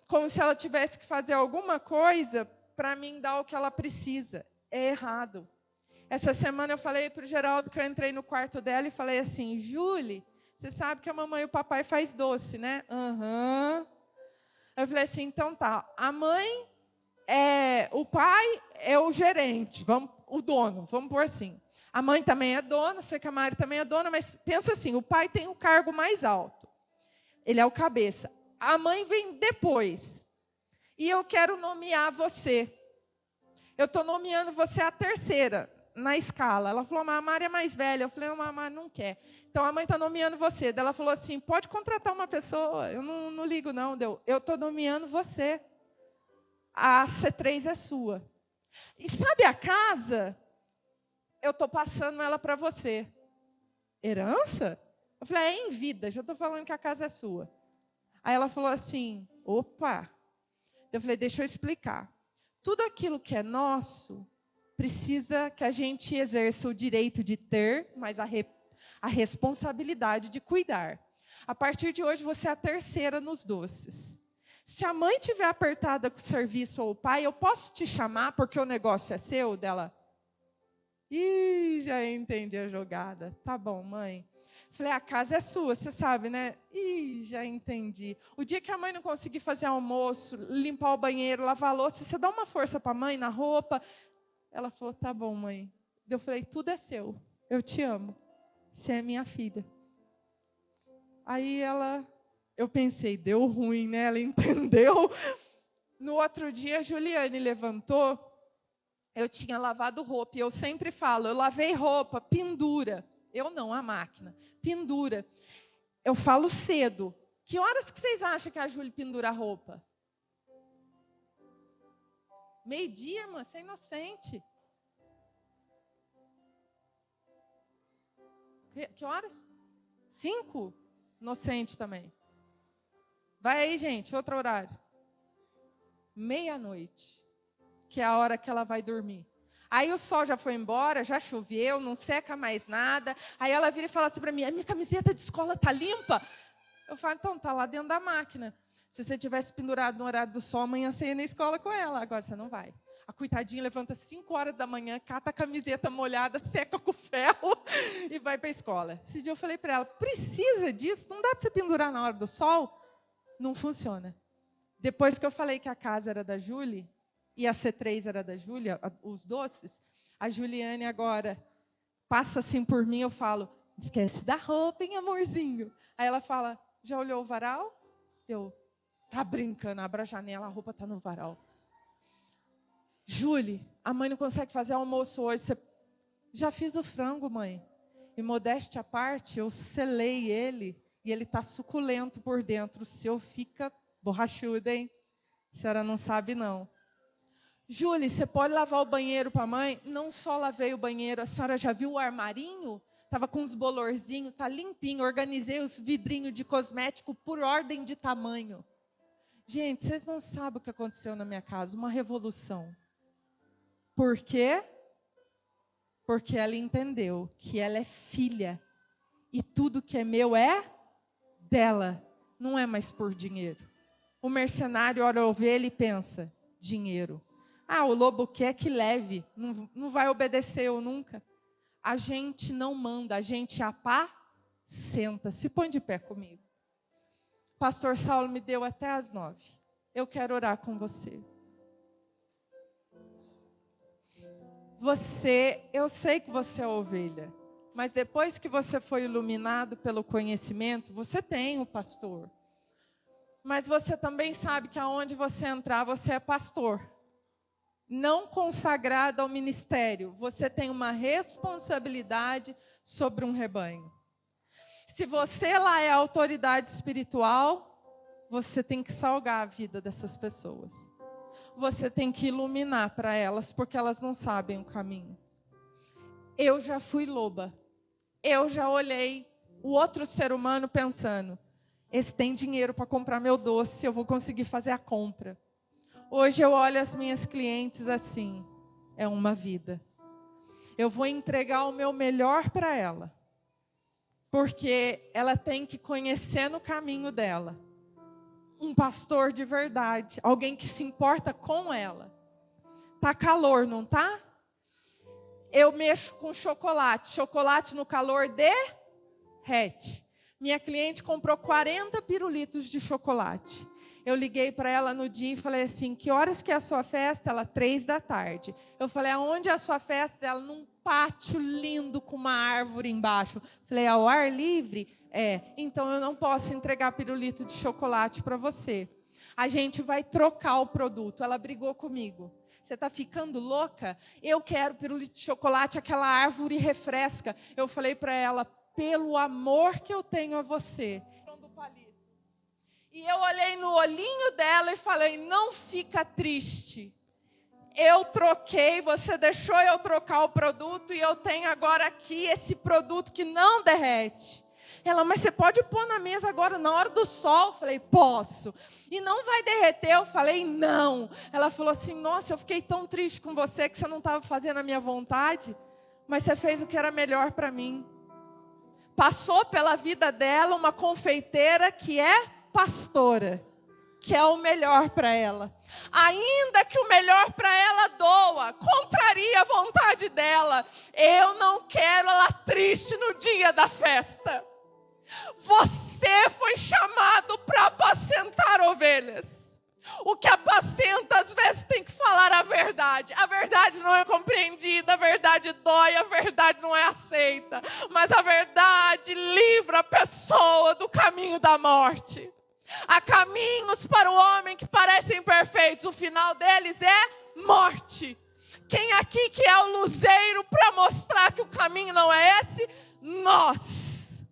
Como se ela tivesse que fazer alguma coisa para mim dar o que ela precisa. É errado. Essa semana eu falei para o Geraldo que eu entrei no quarto dela e falei assim, Júlia, você sabe que a mamãe e o papai faz doce, né? Aham. Eu falei assim, então tá, a mãe o pai é o gerente, o dono, vamos pôr assim. A mãe também é dona, sei que a Mari também é dona, mas pensa assim, o pai tem o cargo mais alto. Ele é o cabeça. A mãe vem depois. E eu quero nomear você. Eu estou nomeando você a terceira na escala. Ela falou, mas a Mari é mais velha. Eu falei, não, a Mari não quer. Então, a mãe está nomeando você. Daí ela falou assim, pode contratar uma pessoa. Eu não ligo, não. Eu estou nomeando você. A C3 é sua. E sabe a casa? Eu estou passando ela para você. Herança? Eu falei, é em vida. Já estou falando que a casa é sua. Aí ela falou assim, opa. Eu falei, deixa eu explicar. Tudo aquilo que é nosso, precisa que a gente exerça o direito de ter, mas a responsabilidade de cuidar. A partir de hoje, você é a terceira nos doces. Se a mãe estiver apertada com o serviço ou o pai, eu posso te chamar porque o negócio é seu? Dela, já entendi a jogada. Tá bom, mãe. Falei, a casa é sua, você sabe, né? Já entendi. O dia que a mãe não conseguir fazer almoço, limpar o banheiro, lavar a louça, você dá uma força para a mãe na roupa. Ela falou, tá bom, mãe. Eu falei, tudo é seu. Eu te amo. Você é minha filha. Aí eu pensei, deu ruim, né? Ela entendeu. No outro dia, a Juliane levantou. Eu tinha lavado roupa. E eu sempre falo, eu lavei roupa, pendura. Eu não, a máquina. Pendura. Eu falo cedo. Que horas que vocês acham que a Júlia pendura a roupa? Meio-dia, irmã, você é inocente. Que horas? 5? Inocente também. Vai aí, gente, outro horário. 12:00, que é a hora que ela vai dormir. Aí o sol já foi embora, já choveu, não seca mais nada. Aí ela vira e fala assim para mim, a minha camiseta de escola está limpa? Eu falo, então, está lá dentro da máquina. Se você tivesse pendurado no horário do sol, amanhã você ia na escola com ela. Agora você não vai. A coitadinha levanta 5:00, cata a camiseta molhada, seca com ferro e vai para a escola. Esse dia eu falei para ela, precisa disso? Não dá para você pendurar na hora do sol? Não funciona. Depois que eu falei que a casa era da Júlia, e a C3 era da Júlia, os doces, a Juliane agora passa assim por mim, eu falo, esquece da roupa, hein, amorzinho? Aí ela fala, já olhou o varal? Eu, tá brincando, abra a janela, a roupa tá no varal. Júlia, a mãe não consegue fazer almoço hoje, você... Já fiz o frango, mãe. E modéstia à parte, eu selei ele, e ele tá suculento por dentro. O seu fica borrachudo, hein? A senhora não sabe, não. Júlia, você pode lavar o banheiro para a mãe? Não só lavei o banheiro, a senhora já viu o armarinho? Estava com uns bolorzinhos, está limpinho. Organizei os vidrinhos de cosmético por ordem de tamanho. Gente, vocês não sabem o que aconteceu na minha casa, uma revolução. Por quê? Porque ela entendeu que ela é filha. E tudo que é meu é dela, não é mais por dinheiro. O mercenário olha a ovelha e pensa, dinheiro. Ah, o lobo quer que leve, não vai obedecer eu nunca. A gente não manda, a gente apacenta. Se põe de pé comigo. Pastor Saulo me deu até às 9. Eu quero orar com você. Eu sei que você é ovelha, mas depois que você foi iluminado pelo conhecimento, você tem o pastor. Mas você também sabe que aonde você entrar, você é pastor. Não consagrado ao ministério, você tem uma responsabilidade sobre um rebanho. Se você lá é autoridade espiritual, você tem que salgar a vida dessas pessoas. Você tem que iluminar para elas, porque elas não sabem o caminho. Eu já fui loba. Eu já olhei o outro ser humano pensando, esse tem dinheiro para comprar meu doce, eu vou conseguir fazer a compra. Hoje eu olho as minhas clientes assim, é uma vida. Eu vou entregar o meu melhor para ela, porque ela tem que conhecer no caminho dela um pastor de verdade, alguém que se importa com ela. Tá calor, não tá? Eu mexo com chocolate no calor derrete. Minha cliente comprou 40 pirulitos de chocolate. Eu liguei para ela no dia e falei assim, que horas que é a sua festa? Ela, 15:00. Eu falei, aonde é a sua festa? Ela, num pátio lindo com uma árvore embaixo. Falei, ao ar livre? Então eu não posso entregar pirulito de chocolate para você. A gente vai trocar o produto. Ela brigou comigo. Você está ficando louca? Eu quero pirulito de chocolate, aquela árvore refresca. Eu falei para ela, pelo amor que eu tenho a você. E eu olhei no olhinho dela e falei, não fica triste. Eu troquei, você deixou eu trocar o produto e eu tenho agora aqui esse produto que não derrete. Ela, mas você pode pôr na mesa agora na hora do sol? Eu falei, posso. E não vai derreter? Eu falei, não. Ela falou assim, nossa, eu fiquei tão triste com você que você não estava fazendo a minha vontade, mas você fez o que era melhor para mim. Passou pela vida dela uma confeiteira que é pastora, que é o melhor para ela. Ainda que o melhor para ela doa, contraria a vontade dela. Eu não quero ela triste no dia da festa. Você foi chamado para apacentar ovelhas. O que apacenta às vezes tem que falar a verdade. A verdade não é compreendida, a verdade dói, a verdade não é aceita. Mas a verdade livra a pessoa do caminho da morte. Há caminhos para o homem que parecem perfeitos, o final deles é morte. Quem aqui que é o luzeiro para mostrar que o caminho não é esse? Nós.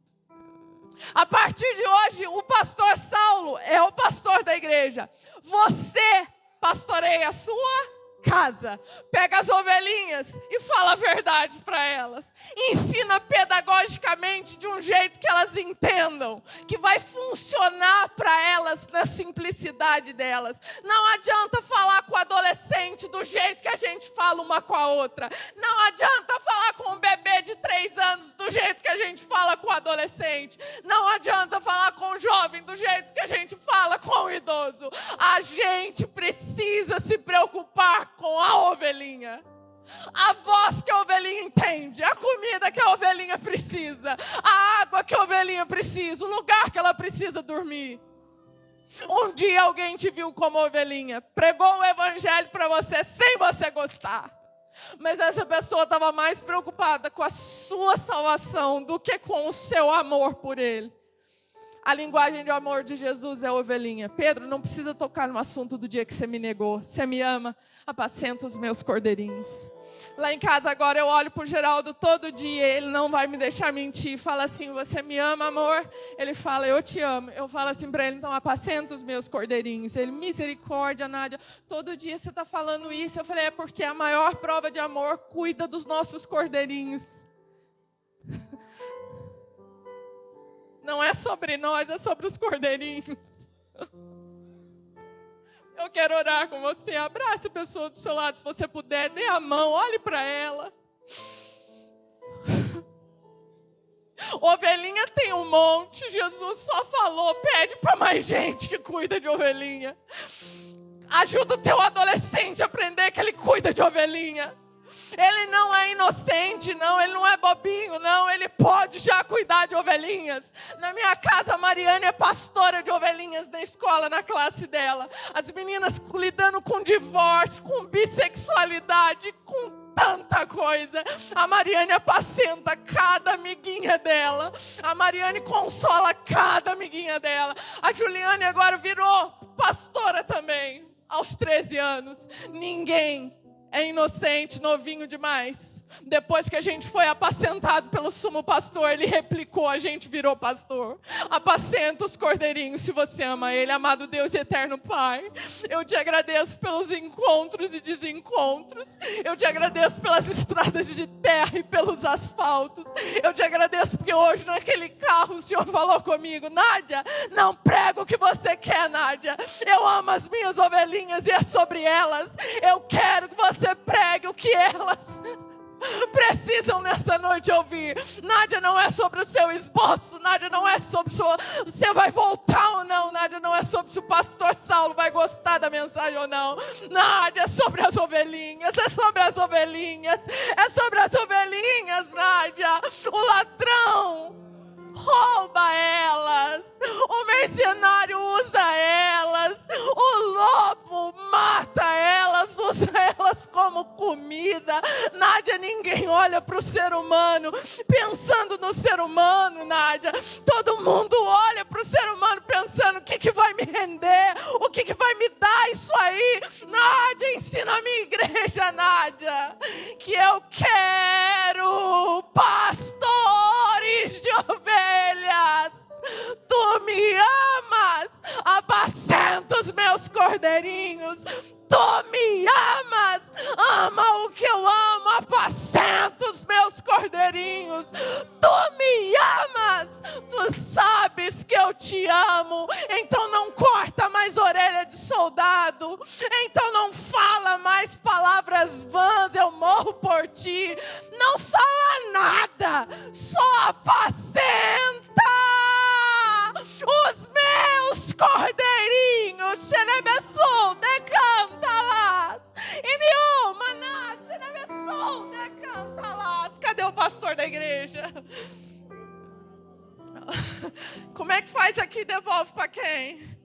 A partir de hoje, o pastor Saulo é o pastor da igreja. Você pastoreia a sua casa. Pega as ovelhinhas e fala a verdade para elas. Ensina pedagogicamente de um jeito que elas entendam, que vai funcionar para elas na simplicidade delas. Não adianta falar com o adolescente do jeito que a gente fala uma com a outra. Não adianta falar com um bebê de 3 anos do jeito que a gente fala com o adolescente. Não adianta falar com o jovem do jeito que a gente fala com o idoso. A gente precisa se preocupar com a ovelhinha. A voz que a ovelhinha entende, a comida que a ovelhinha precisa, a água que a ovelhinha precisa, o lugar que ela precisa dormir. Um dia alguém te viu como ovelhinha, pregou o evangelho para você sem você gostar. Mas essa pessoa estava mais preocupada com a sua salvação do que com o seu amor por ele. A linguagem de amor de Jesus é ovelhinha. Pedro, não precisa tocar no assunto do dia que você me negou. Você me ama, apacenta os meus cordeirinhos. Lá em casa agora eu olho para o Geraldo todo dia, ele não vai me deixar mentir. Fala assim, você me ama, amor? Ele fala, eu te amo. Eu falo assim para ele, então apacenta os meus cordeirinhos. Ele, misericórdia, Nádia, todo dia você está falando isso. Eu falei, é porque a maior prova de amor cuida dos nossos cordeirinhos. Não é sobre nós, é sobre os cordeirinhos. Eu quero orar com você. Abrace a pessoa do seu lado, se você puder. Dê a mão, olhe para ela. Ovelhinha tem um monte. Jesus só falou, pede para mais gente que cuida de ovelhinha. Ajuda o teu adolescente a aprender que ele cuida de ovelhinha. Ele não é inocente, não, ele não é bobinho, não, ele pode já cuidar de ovelhinhas. Na minha casa, a Mariane é pastora de ovelhinhas na escola, na classe dela. As meninas lidando com divórcio, com bissexualidade, com tanta coisa. A Mariane apacenta cada amiguinha dela. A Mariane consola cada amiguinha dela. A Juliane agora virou pastora também, aos 13 anos. Ninguém é inocente, novinho demais. Depois que a gente foi apacentado pelo sumo pastor, ele replicou, a gente virou pastor. Apacenta os cordeirinhos se você ama ele, amado Deus e eterno Pai. Eu te agradeço pelos encontros e desencontros. Eu te agradeço pelas estradas de terra e pelos asfaltos. Eu te agradeço porque hoje naquele carro o Senhor falou comigo, Nádia, não prega o que você quer, Nádia. Eu amo as minhas ovelhinhas e é sobre elas. Eu quero que você pregue o que elas precisam nessa noite ouvir. Nádia, não é sobre o seu esboço. Nádia, não é sobre se você vai voltar ou não. Nádia, não é sobre se o pastor Saulo vai gostar da mensagem ou não. Nádia, é sobre as ovelhinhas. É sobre as ovelhinhas. É sobre as ovelhinhas, Nádia. O ladrão rouba elas, o mercenário usa elas, o lobo mata elas, usa elas como comida. Nádia, ninguém olha para o ser humano pensando no ser humano, Nádia. Todo mundo olha para o ser humano pensando: o que vai me render? O que vai me dar isso aí? Nádia, ensina a minha igreja, Nádia, que eu quero pastores de ovelhas. Tu me amas, apacenta os meus cordeirinhos. Tu me amas, ama o que eu amo, apacenta os meus cordeirinhos. Tu me amas, tu sabes que eu te amo, então não corta mais orelha de soldado, então não fala mais palavras vãs, eu morro por ti. Não fala nada, só apacenta os meus cordeirinhos. Xerebesul, decanta-las. E me uma, xerebesul, decanta-las. Cadê o pastor da igreja? Como é que faz aqui? Devolve para quem?